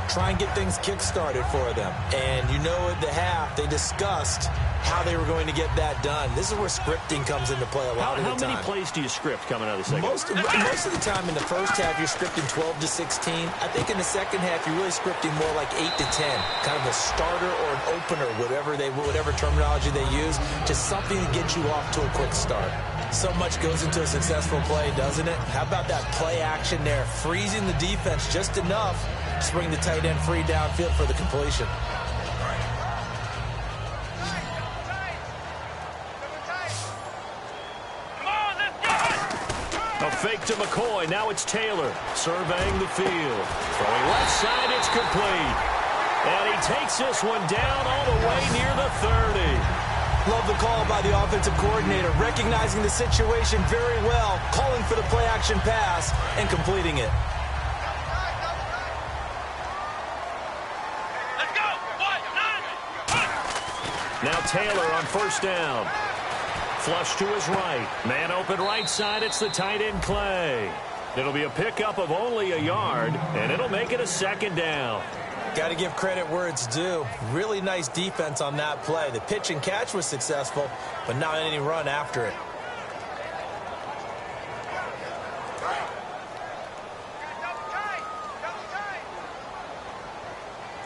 Try and get things kick-started for them. And you know at the half, they discussed how they were going to get that done. This is where scripting comes into play a lot of the time. How many plays do you script coming out of the second? Most of the time in the first half, you're scripting 12 to 16. I think in the second half, you're really scripting more like 8 to 10. Kind of a starter or an opener, whatever terminology they use. Just something to get you off to a quick start. So much goes into a successful play, doesn't it? How about that play action there? Freezing the defense just enough to bring the tight end free downfield for the completion. A fake to McCoy. Now it's Taylor surveying the field. Throwing left side, it's complete. And he takes this one down all the way near the 30. Love the call by the offensive coordinator, recognizing the situation very well, calling for the play-action pass, and completing it. Let's go. 1, 9, 1. Now Taylor on first down. Flush to his right. Man open right side. It's the tight end Clay. It'll be a pickup of only a yard, and it'll make it a second down. Got to give credit where it's due. Really nice defense on that play. The pitch and catch was successful, but not any run after it.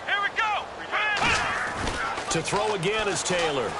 Here we go. To throw again is Taylor.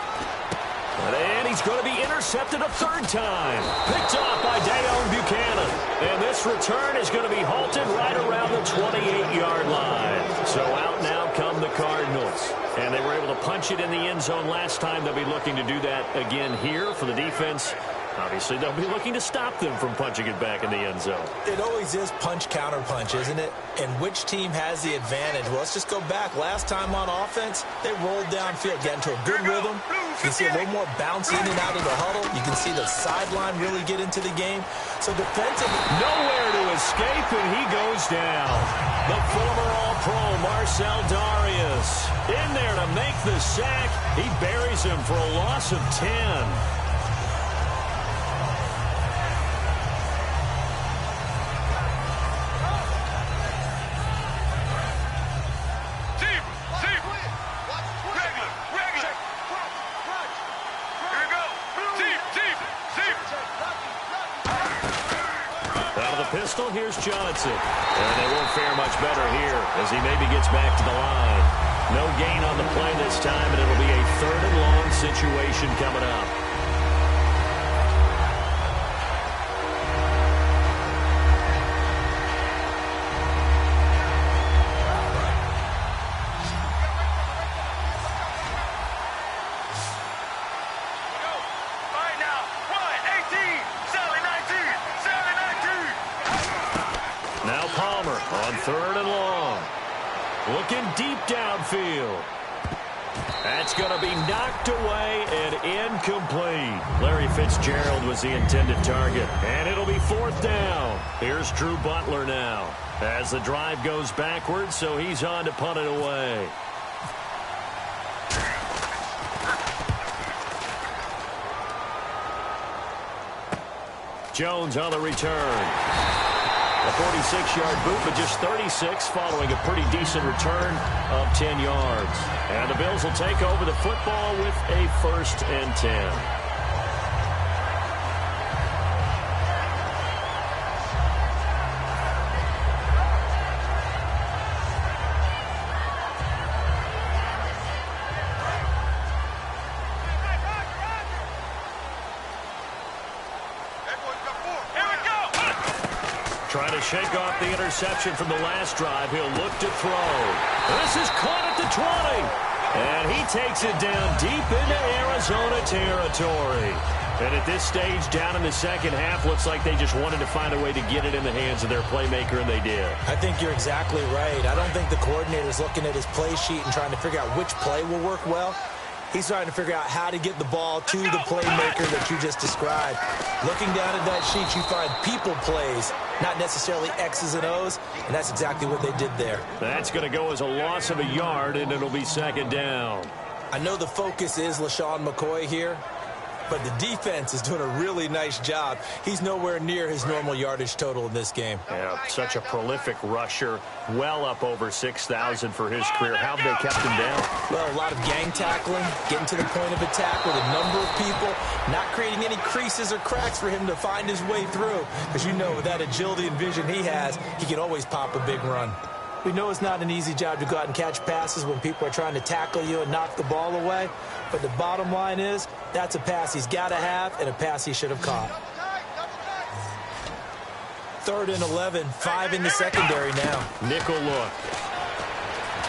And he's going to be intercepted a third time. Picked off by Dayon Buchanan. And this return is going to be halted right around the 28-yard line. So out now come the Cardinals. And they were able to punch it in the end zone last time. They'll be looking to do that again here for the defense. Obviously, they'll be looking to stop them from punching it back in the end zone. It always is punch-counter-punch, isn't it? And which team has the advantage? Well, let's just go back. Last time on offense, they rolled downfield, get into a good rhythm. You can see a little more bounce in and out of the huddle. You can see the sideline really get into the game. So defensively, nowhere to escape, and he goes down. The former All-Pro Marcel Darius in there to make the sack. He buries him for a loss of 10. Pistol, here's Johnson. And they won't fare much better here as he maybe gets back to the line. No gain on the play this time, and it'll be a third and long situation coming up. 3rd and long. Looking deep downfield. That's going to be knocked away and incomplete. Larry Fitzgerald was the intended target. And it'll be 4th down. Here's Drew Butler now. As the drive goes backwards, so he's on to punt it away. Jones on the return. A 46-yard boot, but just 36 following a pretty decent return of 10 yards. And the Bills will take over the football with a 1st and 10. Trying to shake off the interception from the last drive. He'll look to throw. This is caught at the 20. And he takes it down deep into Arizona territory. And at this stage, down in the second half, looks like they just wanted to find a way to get it in the hands of their playmaker, and they did. I think you're exactly right. I don't think the coordinator's looking at his play sheet and trying to figure out which play will work well. He's trying to figure out how to get the ball to the playmaker that you just described. Looking down at that sheet, you find people plays, not necessarily X's and O's, and that's exactly what they did there. That's going to go as a loss of a yard, and it'll be 2nd down. I know the focus is LaShawn McCoy here, but the defense is doing a really nice job. He's nowhere near his normal yardage total in this game. Yeah, such a prolific rusher, well up over 6,000 for his career. How have they kept him down? Well, a lot of gang tackling, getting to the point of attack with a number of people, not creating any creases or cracks for him to find his way through. Because you know, with that agility and vision he has, he can always pop a big run. We know it's not an easy job to go out and catch passes when people are trying to tackle you and knock the ball away. But the bottom line is, that's a pass he's got to have and a pass he should have caught. 3rd and 11, 5 in the secondary now. Nickel look.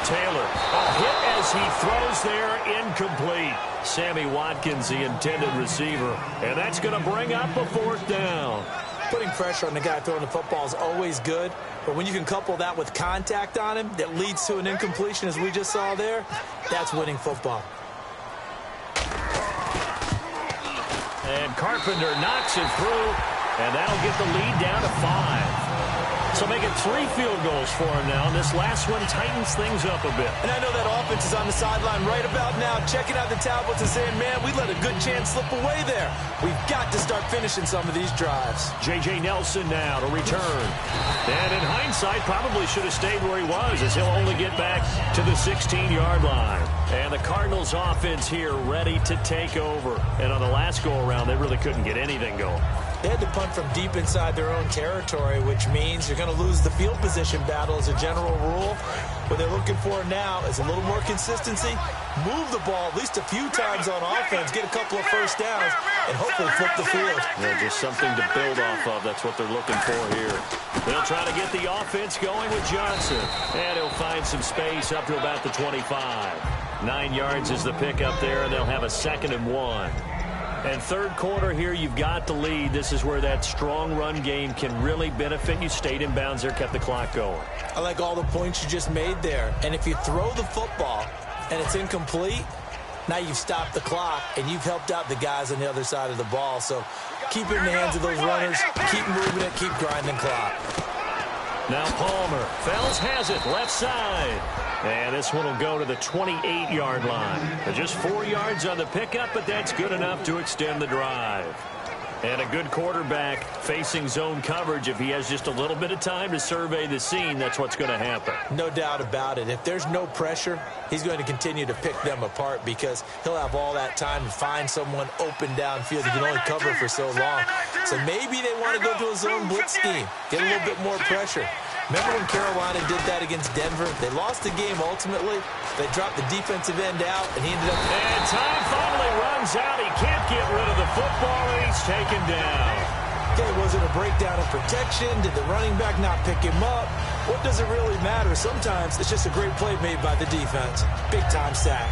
Taylor, a hit as he throws there, incomplete. Sammy Watkins, the intended receiver. And that's going to bring up a 4th down. Putting pressure on the guy throwing the football is always good, but when you can couple that with contact on him that leads to an incompletion, as we just saw there, that's winning football. And Carpenter knocks it through, and that'll get the lead down to 5. So make it 3 field goals for him now, and this last one tightens things up a bit. And I know that offense is on the sideline right about now, checking out the tablets and saying, man, we let a good chance slip away there. We've got to start finishing some of these drives. J.J. Nelson now to return. And in hindsight, probably should have stayed where he was, as he'll only get back to the 16-yard line. And the Cardinals offense here ready to take over. And on the last go-around, they really couldn't get anything going. They had to punt from deep inside their own territory, which means you're going to lose the field position battle as a general rule. What they're looking for now is a little more consistency, move the ball at least a few times on offense, get a couple of first downs, and hopefully flip the field. Yeah, just something to build off of. That's what they're looking for here. They'll try to get the offense going with Johnson, and he'll find some space up to about the 25. 9 yards is the pickup there, and they'll have a 2nd and 1. And 3rd quarter here, you've got the lead. This is where that strong run game can really benefit you. Stayed in bounds there, kept the clock going. I like all the points you just made there. And if you throw the football and it's incomplete, now you've stopped the clock and you've helped out the guys on the other side of the ball. So keep it in the hands of those runners. Keep moving it. Keep grinding clock. Now Palmer. Fells has it left side. And this one will go to the 28-yard line. Just 4 yards on the pickup, but that's good enough to extend the drive. And a good quarterback facing zone coverage. If he has just a little bit of time to survey the scene, that's what's going to happen. No doubt about it. If there's no pressure, he's going to continue to pick them apart because he'll have all that time to find someone open downfield. He can only cover for so long. So maybe they want to go to a zone blitz scheme, get a little bit more pressure. Remember when Carolina did that against Denver? They lost the game ultimately. They dropped the defensive end out, and he ended up... And time finally runs out. He can't get rid of the football, and he's taken down. Okay, was it a breakdown in protection? Did the running back not pick him up? What does it really matter? Sometimes it's just a great play made by the defense. Big-time sack.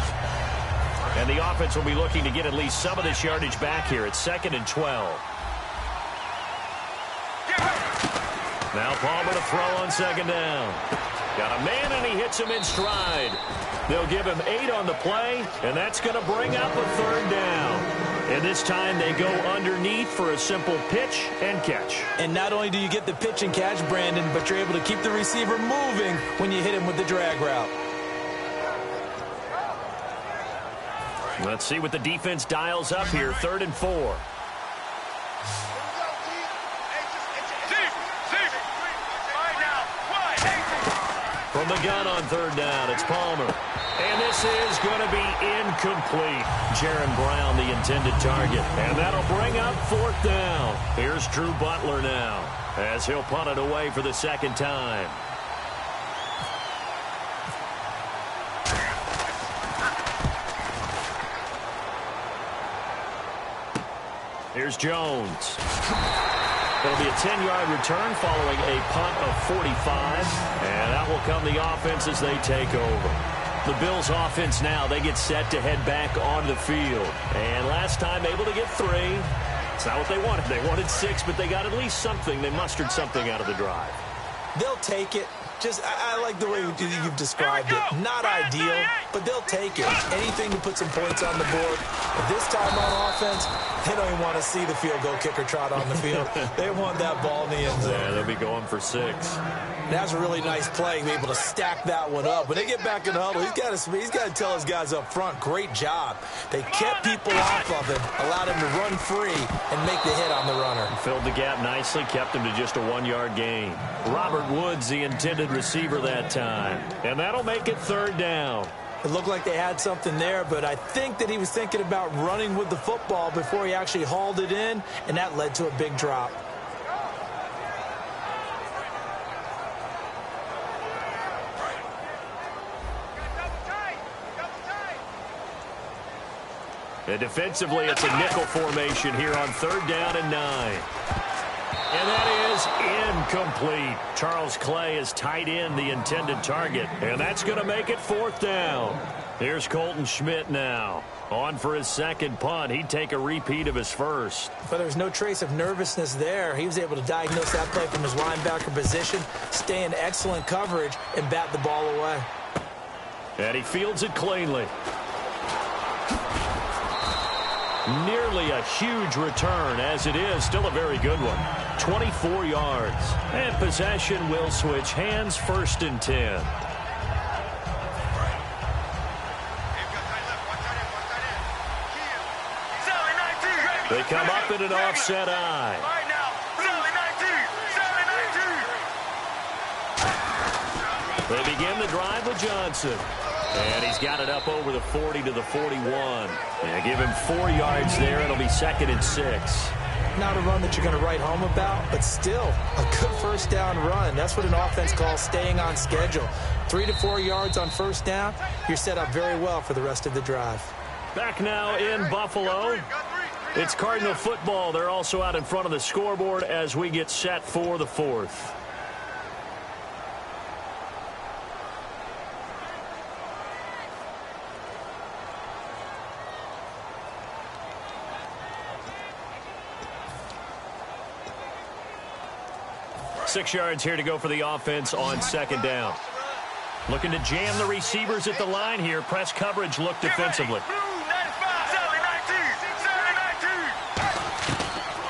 And the offense will be looking to get at least some of this yardage back here. It's 2nd and 12. Now Palmer to throw on second down. Got a man, and he hits him in stride. They'll give him 8 on the play, and that's going to bring up a third down. And this time they go underneath for a simple pitch and catch. And not only do you get the pitch and catch, Brandon, but you're able to keep the receiver moving when you hit him with the drag route. Let's see what the defense dials up here. 3rd and 4. From the gun on 3rd down, it's Palmer. And this is going to be incomplete. Jaron Brown, the intended target. And that'll bring up 4th down. Here's Drew Butler now, as he'll punt it away for the 2nd time. Here's Jones. It'll be a 10-yard return following a punt of 45. And that will come the offense as they take over. The Bills offense now, they get set to head back on the field. And last time able to get 3. It's not what they wanted. They wanted 6, but they got at least something. They mustered something out of the drive. They'll take it. I like the way you've described it. Not ideal, but they'll take it. Anything to put some points on the board. But this time on offense, they don't even want to see the field goal kicker trot on the field. They want that ball in the end zone. Yeah, they'll be going for 6. That's a really nice play, be able to stack that one up. When they get back in the huddle, he's got to tell his guys up front, great job. They kept people off of him, allowed him to run free and make the hit on the runner. Filled the gap nicely, kept him to just a 1-yard gain. Robert Woods, the intended receiver that time. And that'll make it 3rd down. It looked like they had something there, but I think that he was thinking about running with the football before he actually hauled it in, and that led to a big drop. And defensively, it's a nickel formation here on 3rd down and 9. And that is incomplete. Charles Clay is tight end, the intended target. And that's going to make it 4th down. Here's Colton Schmidt now. On for his 2nd punt. He'd take a repeat of his 1st. But there's no trace of nervousness there. He was able to diagnose that play from his linebacker position, stay in excellent coverage, and bat the ball away. And he fields it cleanly. Nearly a huge return, as it is still a very good one. 24 yards. And possession will switch hands, 1st and 10. They come up in an offset eye. They begin the drive with Johnson. And he's got it up over the 40 to the 41. And give him 4 yards there. It'll be 2nd and 6. Not a run that you're going to write home about, but still a good 1st down run. That's what an offense calls staying on schedule. 3 to 4 yards on 1st down. You're set up very well for the rest of the drive. Back now in Buffalo. It's Cardinal football. They're also out in front of the scoreboard as we get set for the 4th. Six yards here to go for the offense on 2nd down. Looking to jam the receivers at the line here. Press coverage look defensively.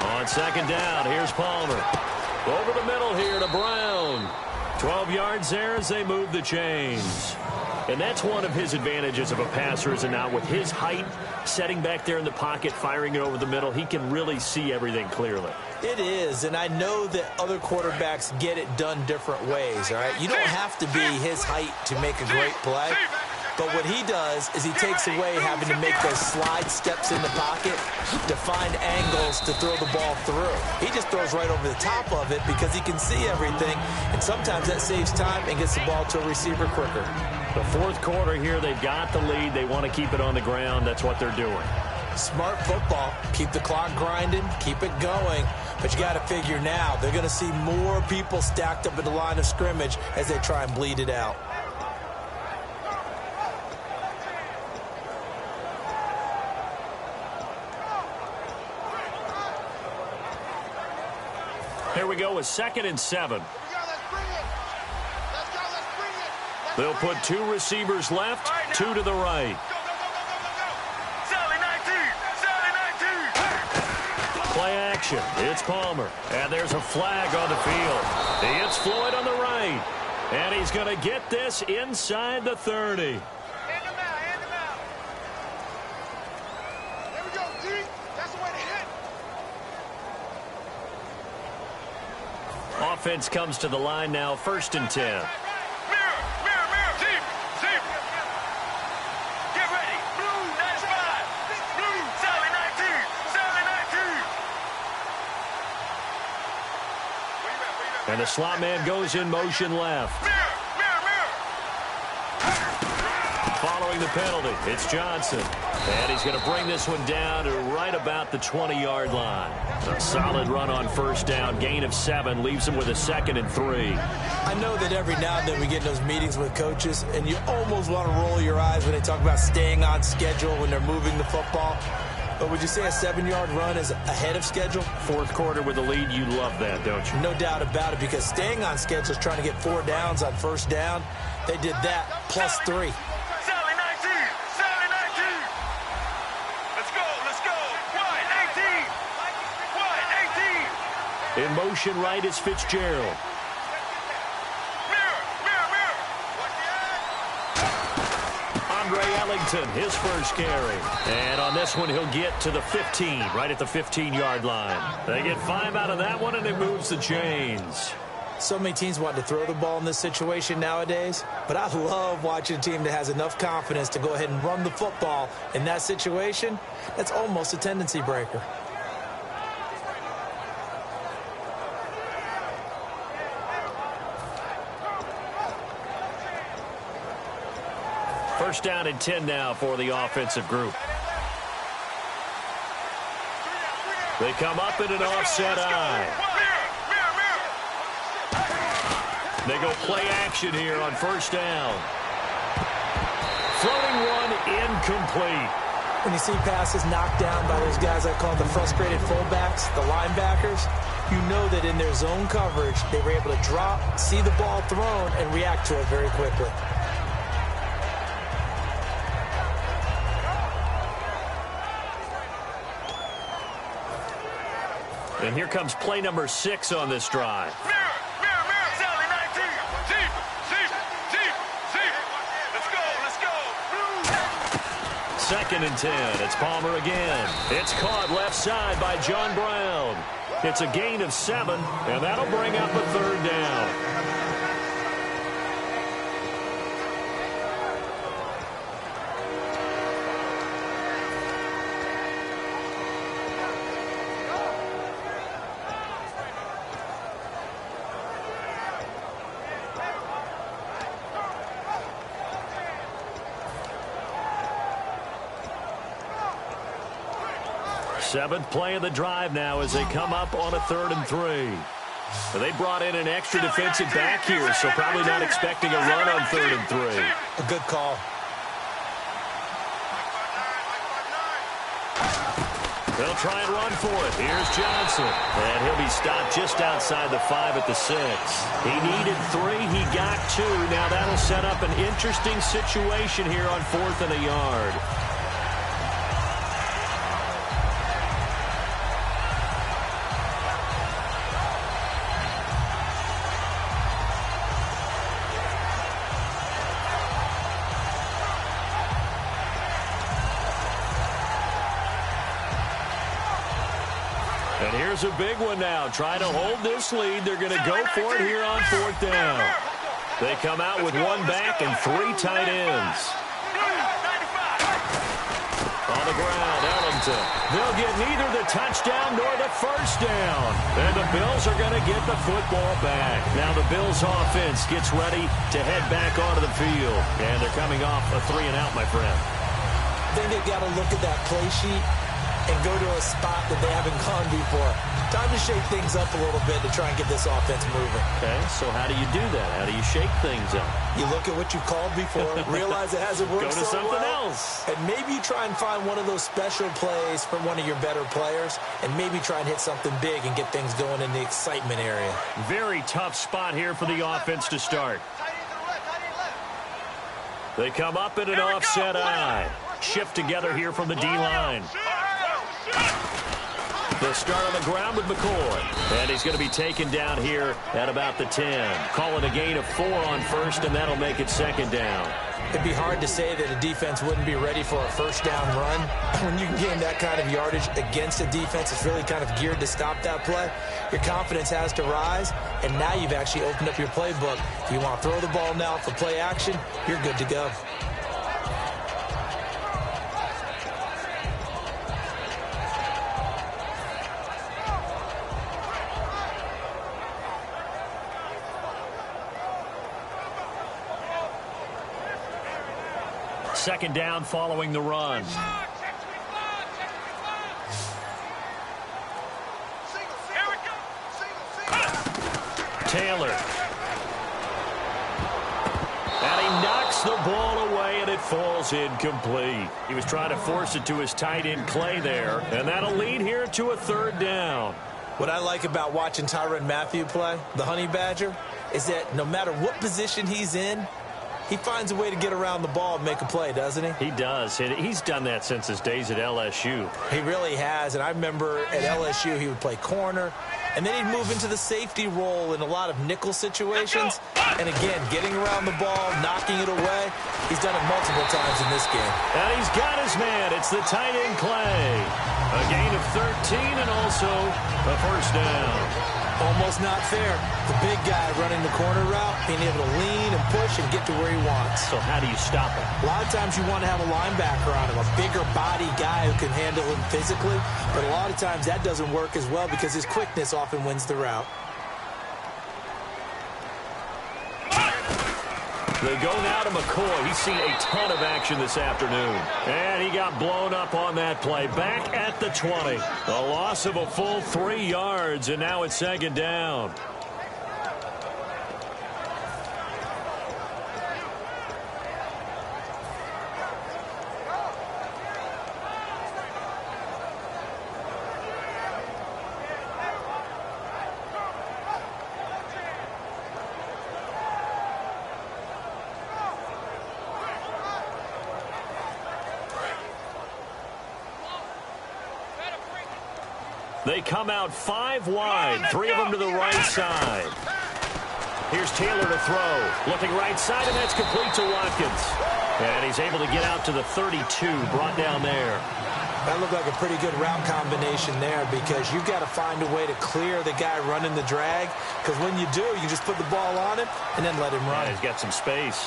On 2nd down, here's Palmer. Over the middle here to Brown. 12 yards there as they move the chains. And that's one of his advantages of a passer, is not with his height, setting back there in the pocket, firing it over the middle. He can really see everything clearly. It is, and I know that other quarterbacks get it done different ways, all right? You don't have to be his height to make a great play. But what he does is he takes away having to make those slide steps in the pocket to find angles to throw the ball through. He just throws right over the top of it because he can see everything, and sometimes that saves time and gets the ball to a receiver quicker. The 4th quarter here, they've got the lead. They want to keep it on the ground. That's what they're doing. Smart football. Keep the clock grinding. Keep it going. But you got to figure now they're going to see more people stacked up at the line of scrimmage as they try and bleed it out. Here we go with 2nd and 7. They'll put 2 receivers left, 2 to the right. Play action. It's Palmer. And there's a flag on the field. He hits Floyd on the right. And he's going to get this inside the 30. Hand him out. There we go, D. That's the way to hit. Offense comes to the line now, 1st and 10. And the slot man goes in motion left. Following the penalty, it's Johnson. And he's going to bring this one down to right about the 20-yard line. A solid run on 1st down. Gain of 7 leaves him with a 2nd and 3. I know that every now and then we get in those meetings with coaches, and you almost want to roll your eyes when they talk about staying on schedule when they're moving the football. But would you say a 7-yard run is ahead of schedule? 4th quarter with a lead, you love that, don't you? No doubt about it, because staying on schedule is trying to get 4 downs on 1st down. They did that, plus 3. Sally 19. Let's go. Wide 18. In motion right is Fitzgerald. Andre Ellington, his first carry. And on this one, he'll get to the 15, right at the 15-yard line. They get 5 out of that one, and it moves the chains. So many teams want to throw the ball in this situation nowadays, but I love watching a team that has enough confidence to go ahead and run the football in that situation. That's almost a tendency breaker. First down and 10 now for the offensive group. They come up in an offset eye. They go play action here on 1st down. Floating one incomplete. When you see passes knocked down by those guys I call the frustrated fullbacks, the linebackers, you know that in their zone coverage, they were able to drop, see the ball thrown, and react to it very quickly. And here comes play number 6 on this drive. Sally 19. Deep. Let's go. 2nd and 10. It's Palmer again. It's caught left side by John Brown. It's a gain of 7, and that'll bring up a 3rd down. Seventh play of the drive now as they come up on a 3rd and 3. So they brought in an extra defensive back here, so probably not expecting a run on 3rd and 3. A good call. They'll try and run for it. Here's Johnson. And he'll be stopped just outside the 5 at the 6. He needed 3. He got 2. Now that'll set up an interesting situation here on 4th and a yard. And here's a big one now. Trying to hold this lead. They're going to go for it here on 4th down. They come out with 1 back and 3 tight ends. On the ground, Ellington. They'll get neither the touchdown nor the 1st down. And the Bills are going to get the football back. Now the Bills offense gets ready to head back onto the field. And they're coming off a 3-and-out, my friend. I think they've got to look at that play sheet and go to a spot that they haven't gone before. Time to shake things up a little bit to try and get this offense moving. Okay, so how do you do that? How do you shake things up? You look at what you called before, realize it hasn't worked Go to so something well, else. and maybe you try and find one of those special plays from one of your better players, and maybe try and hit something big and get things going in the excitement area. Very tough spot here for the offense to start. They come up in an offset eye. Shift together here from the D-line. They'll start on the ground with McCoy. And he's going to be taken down here at about the 10. Call it a gain of 4 on first, and that'll make it second down. It'd be hard to say that a defense wouldn't be ready for a first down run. When you can gain that kind of yardage against a defense, it's really kind of geared to stop that play. Your confidence has to rise, and now you've actually opened up your playbook. If you want to throw the ball now for play action, you're good to go. Second down following the run. Taylor. And he knocks the ball away, and it falls incomplete. He was trying to force it to his tight end, Clay, there. And that'll lead here to a third down. What I like about watching Tyrann Mathieu play, the Honey Badger, is that no matter what position he's in, he finds a way to get around the ball and make a play, doesn't he? He does. He's done that since his days at LSU. He really has. And I remember at LSU he would play corner, and then he'd move into the safety role in a lot of nickel situations. And again, getting around the ball, knocking it away. He's done it multiple times in this game. And he's got his man. It's the tight end, Clay. A gain of 13 and also a first down. Almost not fair. The big guy running the corner route, being able to lean and push and get to where he wants. So how do you stop him? A lot of times you want to have a linebacker on him, a bigger body guy who can handle him physically. But a lot of times that doesn't work as well because his quickness often wins the route. They go now to McCoy. He's seen a ton of action this afternoon. And he got blown up on that play. Back at the 20. A loss of a full 3 yards, and now it's second down. They come out 5 wide, 3 of them to the right side. Here's Taylor to throw. Looking right side, and that's complete to Watkins. And he's able to get out to the 32, brought down there. That looked like a pretty good route combination there because you've got to find a way to clear the guy running the drag. Because when you do, you just put the ball on him and then let him run. Yeah, he's got some space.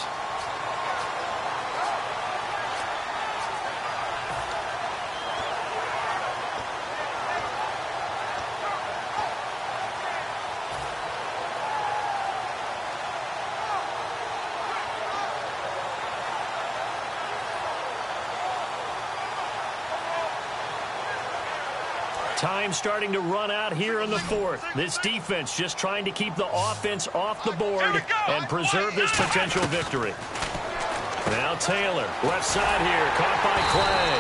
Time starting to run out here in the fourth. This defense just trying to keep the offense off the board and preserve this potential victory. Now Taylor, left side here, caught by Clay.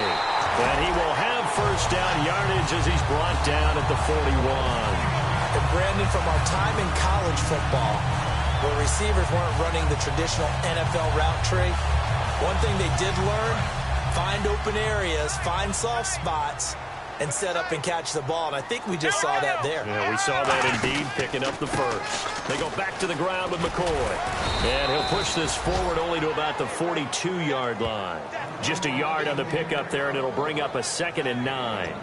And he will have first down yardage as he's brought down at the 41. And Brandon, from our time in college football, where receivers weren't running the traditional NFL route tree, one thing they did learn, find open areas, find soft spots, and set up and catch the ball. And I think we just saw that there. Yeah, we saw that indeed, picking up the first. They go back to the ground with McCoy. And he'll push this forward only to about the 42-yard line. Just a yard on the pickup there, and it'll bring up a 2nd and 9.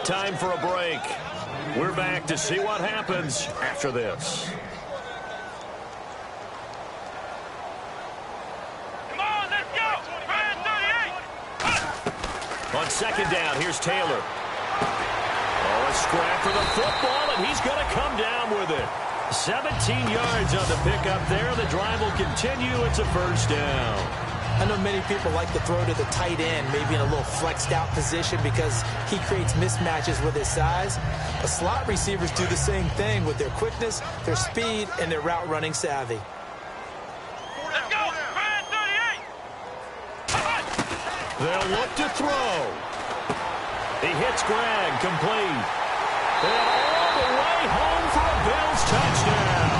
Time for a break. We're back to see what happens after this. On second down, here's Taylor. Oh, a scrap for the football, and he's going to come down with it. 17 yards on the pickup there. The drive will continue. It's a first down. I know many people like to throw to the tight end, maybe in a little flexed out position because he creates mismatches with his size. But slot receivers do the same thing with their quickness, their speed, and their route running savvy. Let's go. Man 38. They'll look to throw. He hits Greg, complete. And all the way home for a Bills touchdown.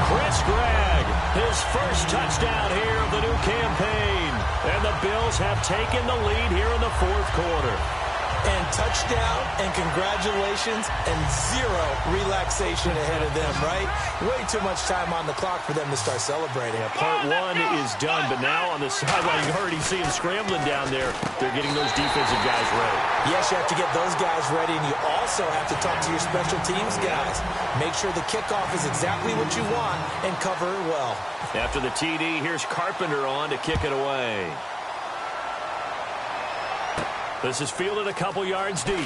Chris Gregg, his first touchdown here of the new campaign. And the Bills have taken the lead here in the fourth quarter. And touchdown, and congratulations, and zero relaxation ahead of them, right? Way too much time on the clock for them to start celebrating. Yeah, part one is done, but now on the sideline, you already see them scrambling down there. They're getting those defensive guys ready. Yes, you have to get those guys ready, and you also have to talk to your special teams guys. Make sure the kickoff is exactly what you want and cover it well. After the TD, here's Carpenter on to kick it away. This is fielded a couple yards deep.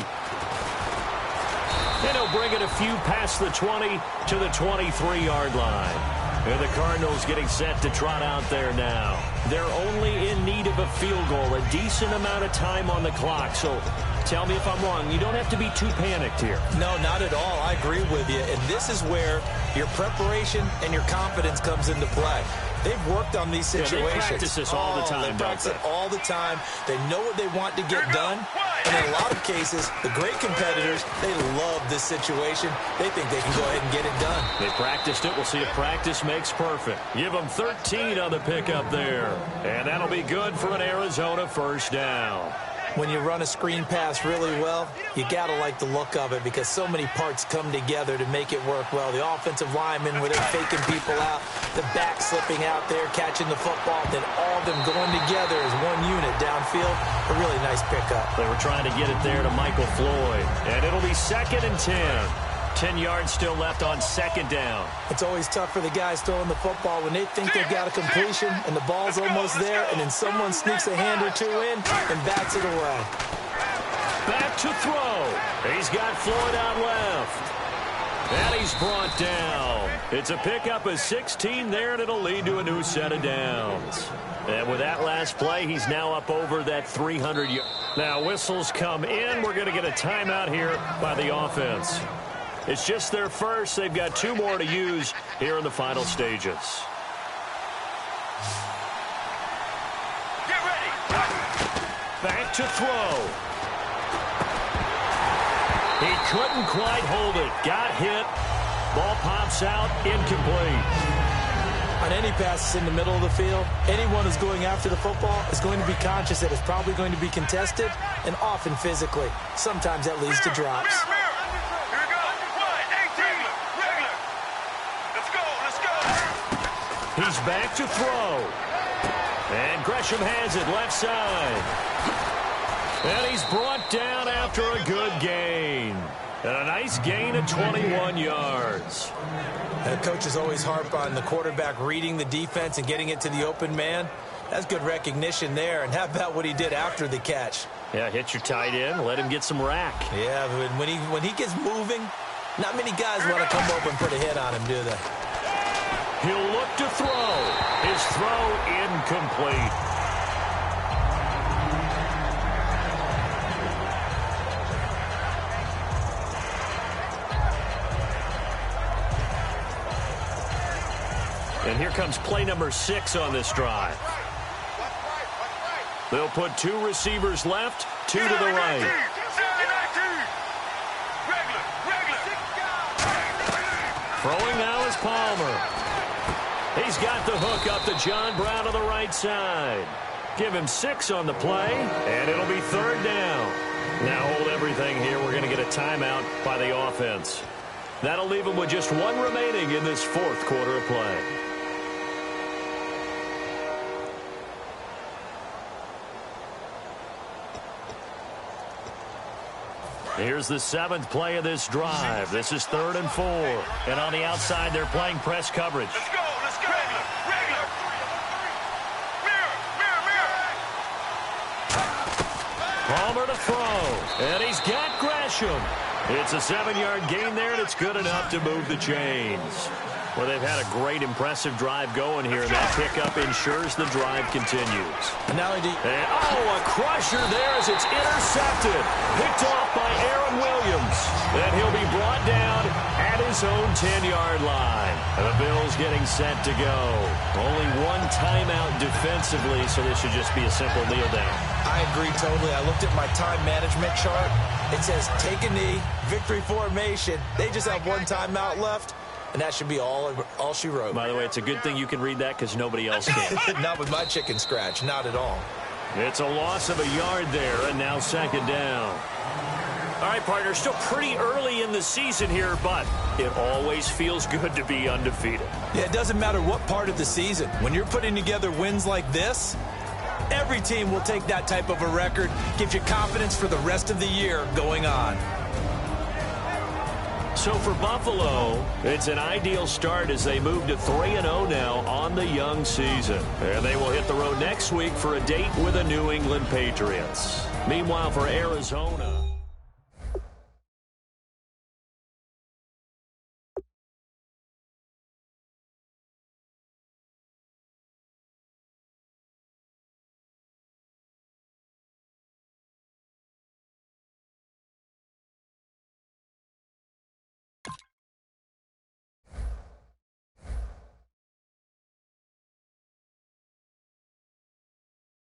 And he'll bring it a few past the 20 to the 23-yard line. And the Cardinals getting set to trot out there now. They're only in need of a field goal, a decent amount of time on the clock. So tell me if I'm wrong. You don't have to be too panicked here. No, not at all. I agree with you. And this is where your preparation and your confidence comes into play. They've worked on these situations. They practice this all the time. They practice it all the time. They know what they want to get done. And in a lot of cases, the great competitors, they love this situation. They think they can go ahead and get it done. They practiced it. We'll see if practice makes perfect. Give them 13 on the pickup there. And that'll be good for an Arizona first down. When you run a screen pass really well, you got to like the look of it because so many parts come together to make it work well. The offensive linemen, where they're faking people out, the back slipping out there, catching the football, then all of them going together as one unit downfield. A really nice pickup. They were trying to get it there to Michael Floyd. And it'll be 2nd and 10. 10 yards still left on 2nd down. It's always tough for the guys throwing the football when they think they've got a completion and the ball's almost there, and then someone sneaks a hand or two in and bats it away. Back to throw. He's got Floyd out left. And he's brought down. It's a pickup of 16 there, and it'll lead to a new set of downs. And with that last play, he's now up over that 300 yard. Now whistles come in. We're going to get a timeout here by the offense. It's just their first. They've got 2 more to use here in the final stages. Get ready. Back to throw. He couldn't quite hold it. Got hit. Ball pops out. Incomplete. On any passes in the middle of the field, anyone who's going after the football is going to be conscious that it's probably going to be contested and often physically. Sometimes that leads to drops. He's back to throw. And Gresham has it left side. And he's brought down after a good gain. And a nice gain of 21 yards. And coaches always harp on the quarterback reading the defense and getting it to the open man. That's good recognition there. And how about what he did after the catch? Yeah, hit your tight end. Let him get some rack. Yeah, but when he gets moving, not many guys want to come over and put a hit on him, do they? He'll look to throw. His throw incomplete. And here comes play number 6 on this drive. They'll put 2 receivers left, 2 to the right. Throwing now is Palmer. He's got the hook up to John Brown on the right side. Give him 6 on the play, and it'll be 3rd down. Now hold everything here. We're going to get a timeout by the offense. That'll leave them with just 1 remaining in this 4th quarter of play. Here's the 7th play of this drive. This is 3rd and 4. And on the outside, they're playing press coverage. Let's go. Let's go. Regular. Mirror. Palmer to throw. And he's got Gresham. It's a 7-yard gain there, and it's good enough to move the chains. Well, they've had a great, impressive drive going here, and that pickup ensures the drive continues. And now a crusher there as it's intercepted. Picked off by Aaron Williams. And he'll be brought down at his own 10-yard line. And the Bills getting set to go. Only one timeout defensively, so this should just be a simple kneel down. I agree totally. I looked at my time management chart. It says take a knee, victory formation. They just have one timeout left. And that should be all she wrote. By the way, it's a good thing you can read that because nobody else can. Not with my chicken scratch. Not at all. It's a loss of a yard there, and now second down. All right, partner, still pretty early in the season here, but it always feels good to be undefeated. Yeah, it doesn't matter what part of the season. When you're putting together wins like this, every team will take that type of a record. Gives you confidence for the rest of the year going on. So for Buffalo, it's an ideal start as they move to 3-0 now on the young season. And they will hit the road next week for a date with the New England Patriots. Meanwhile, for Arizona...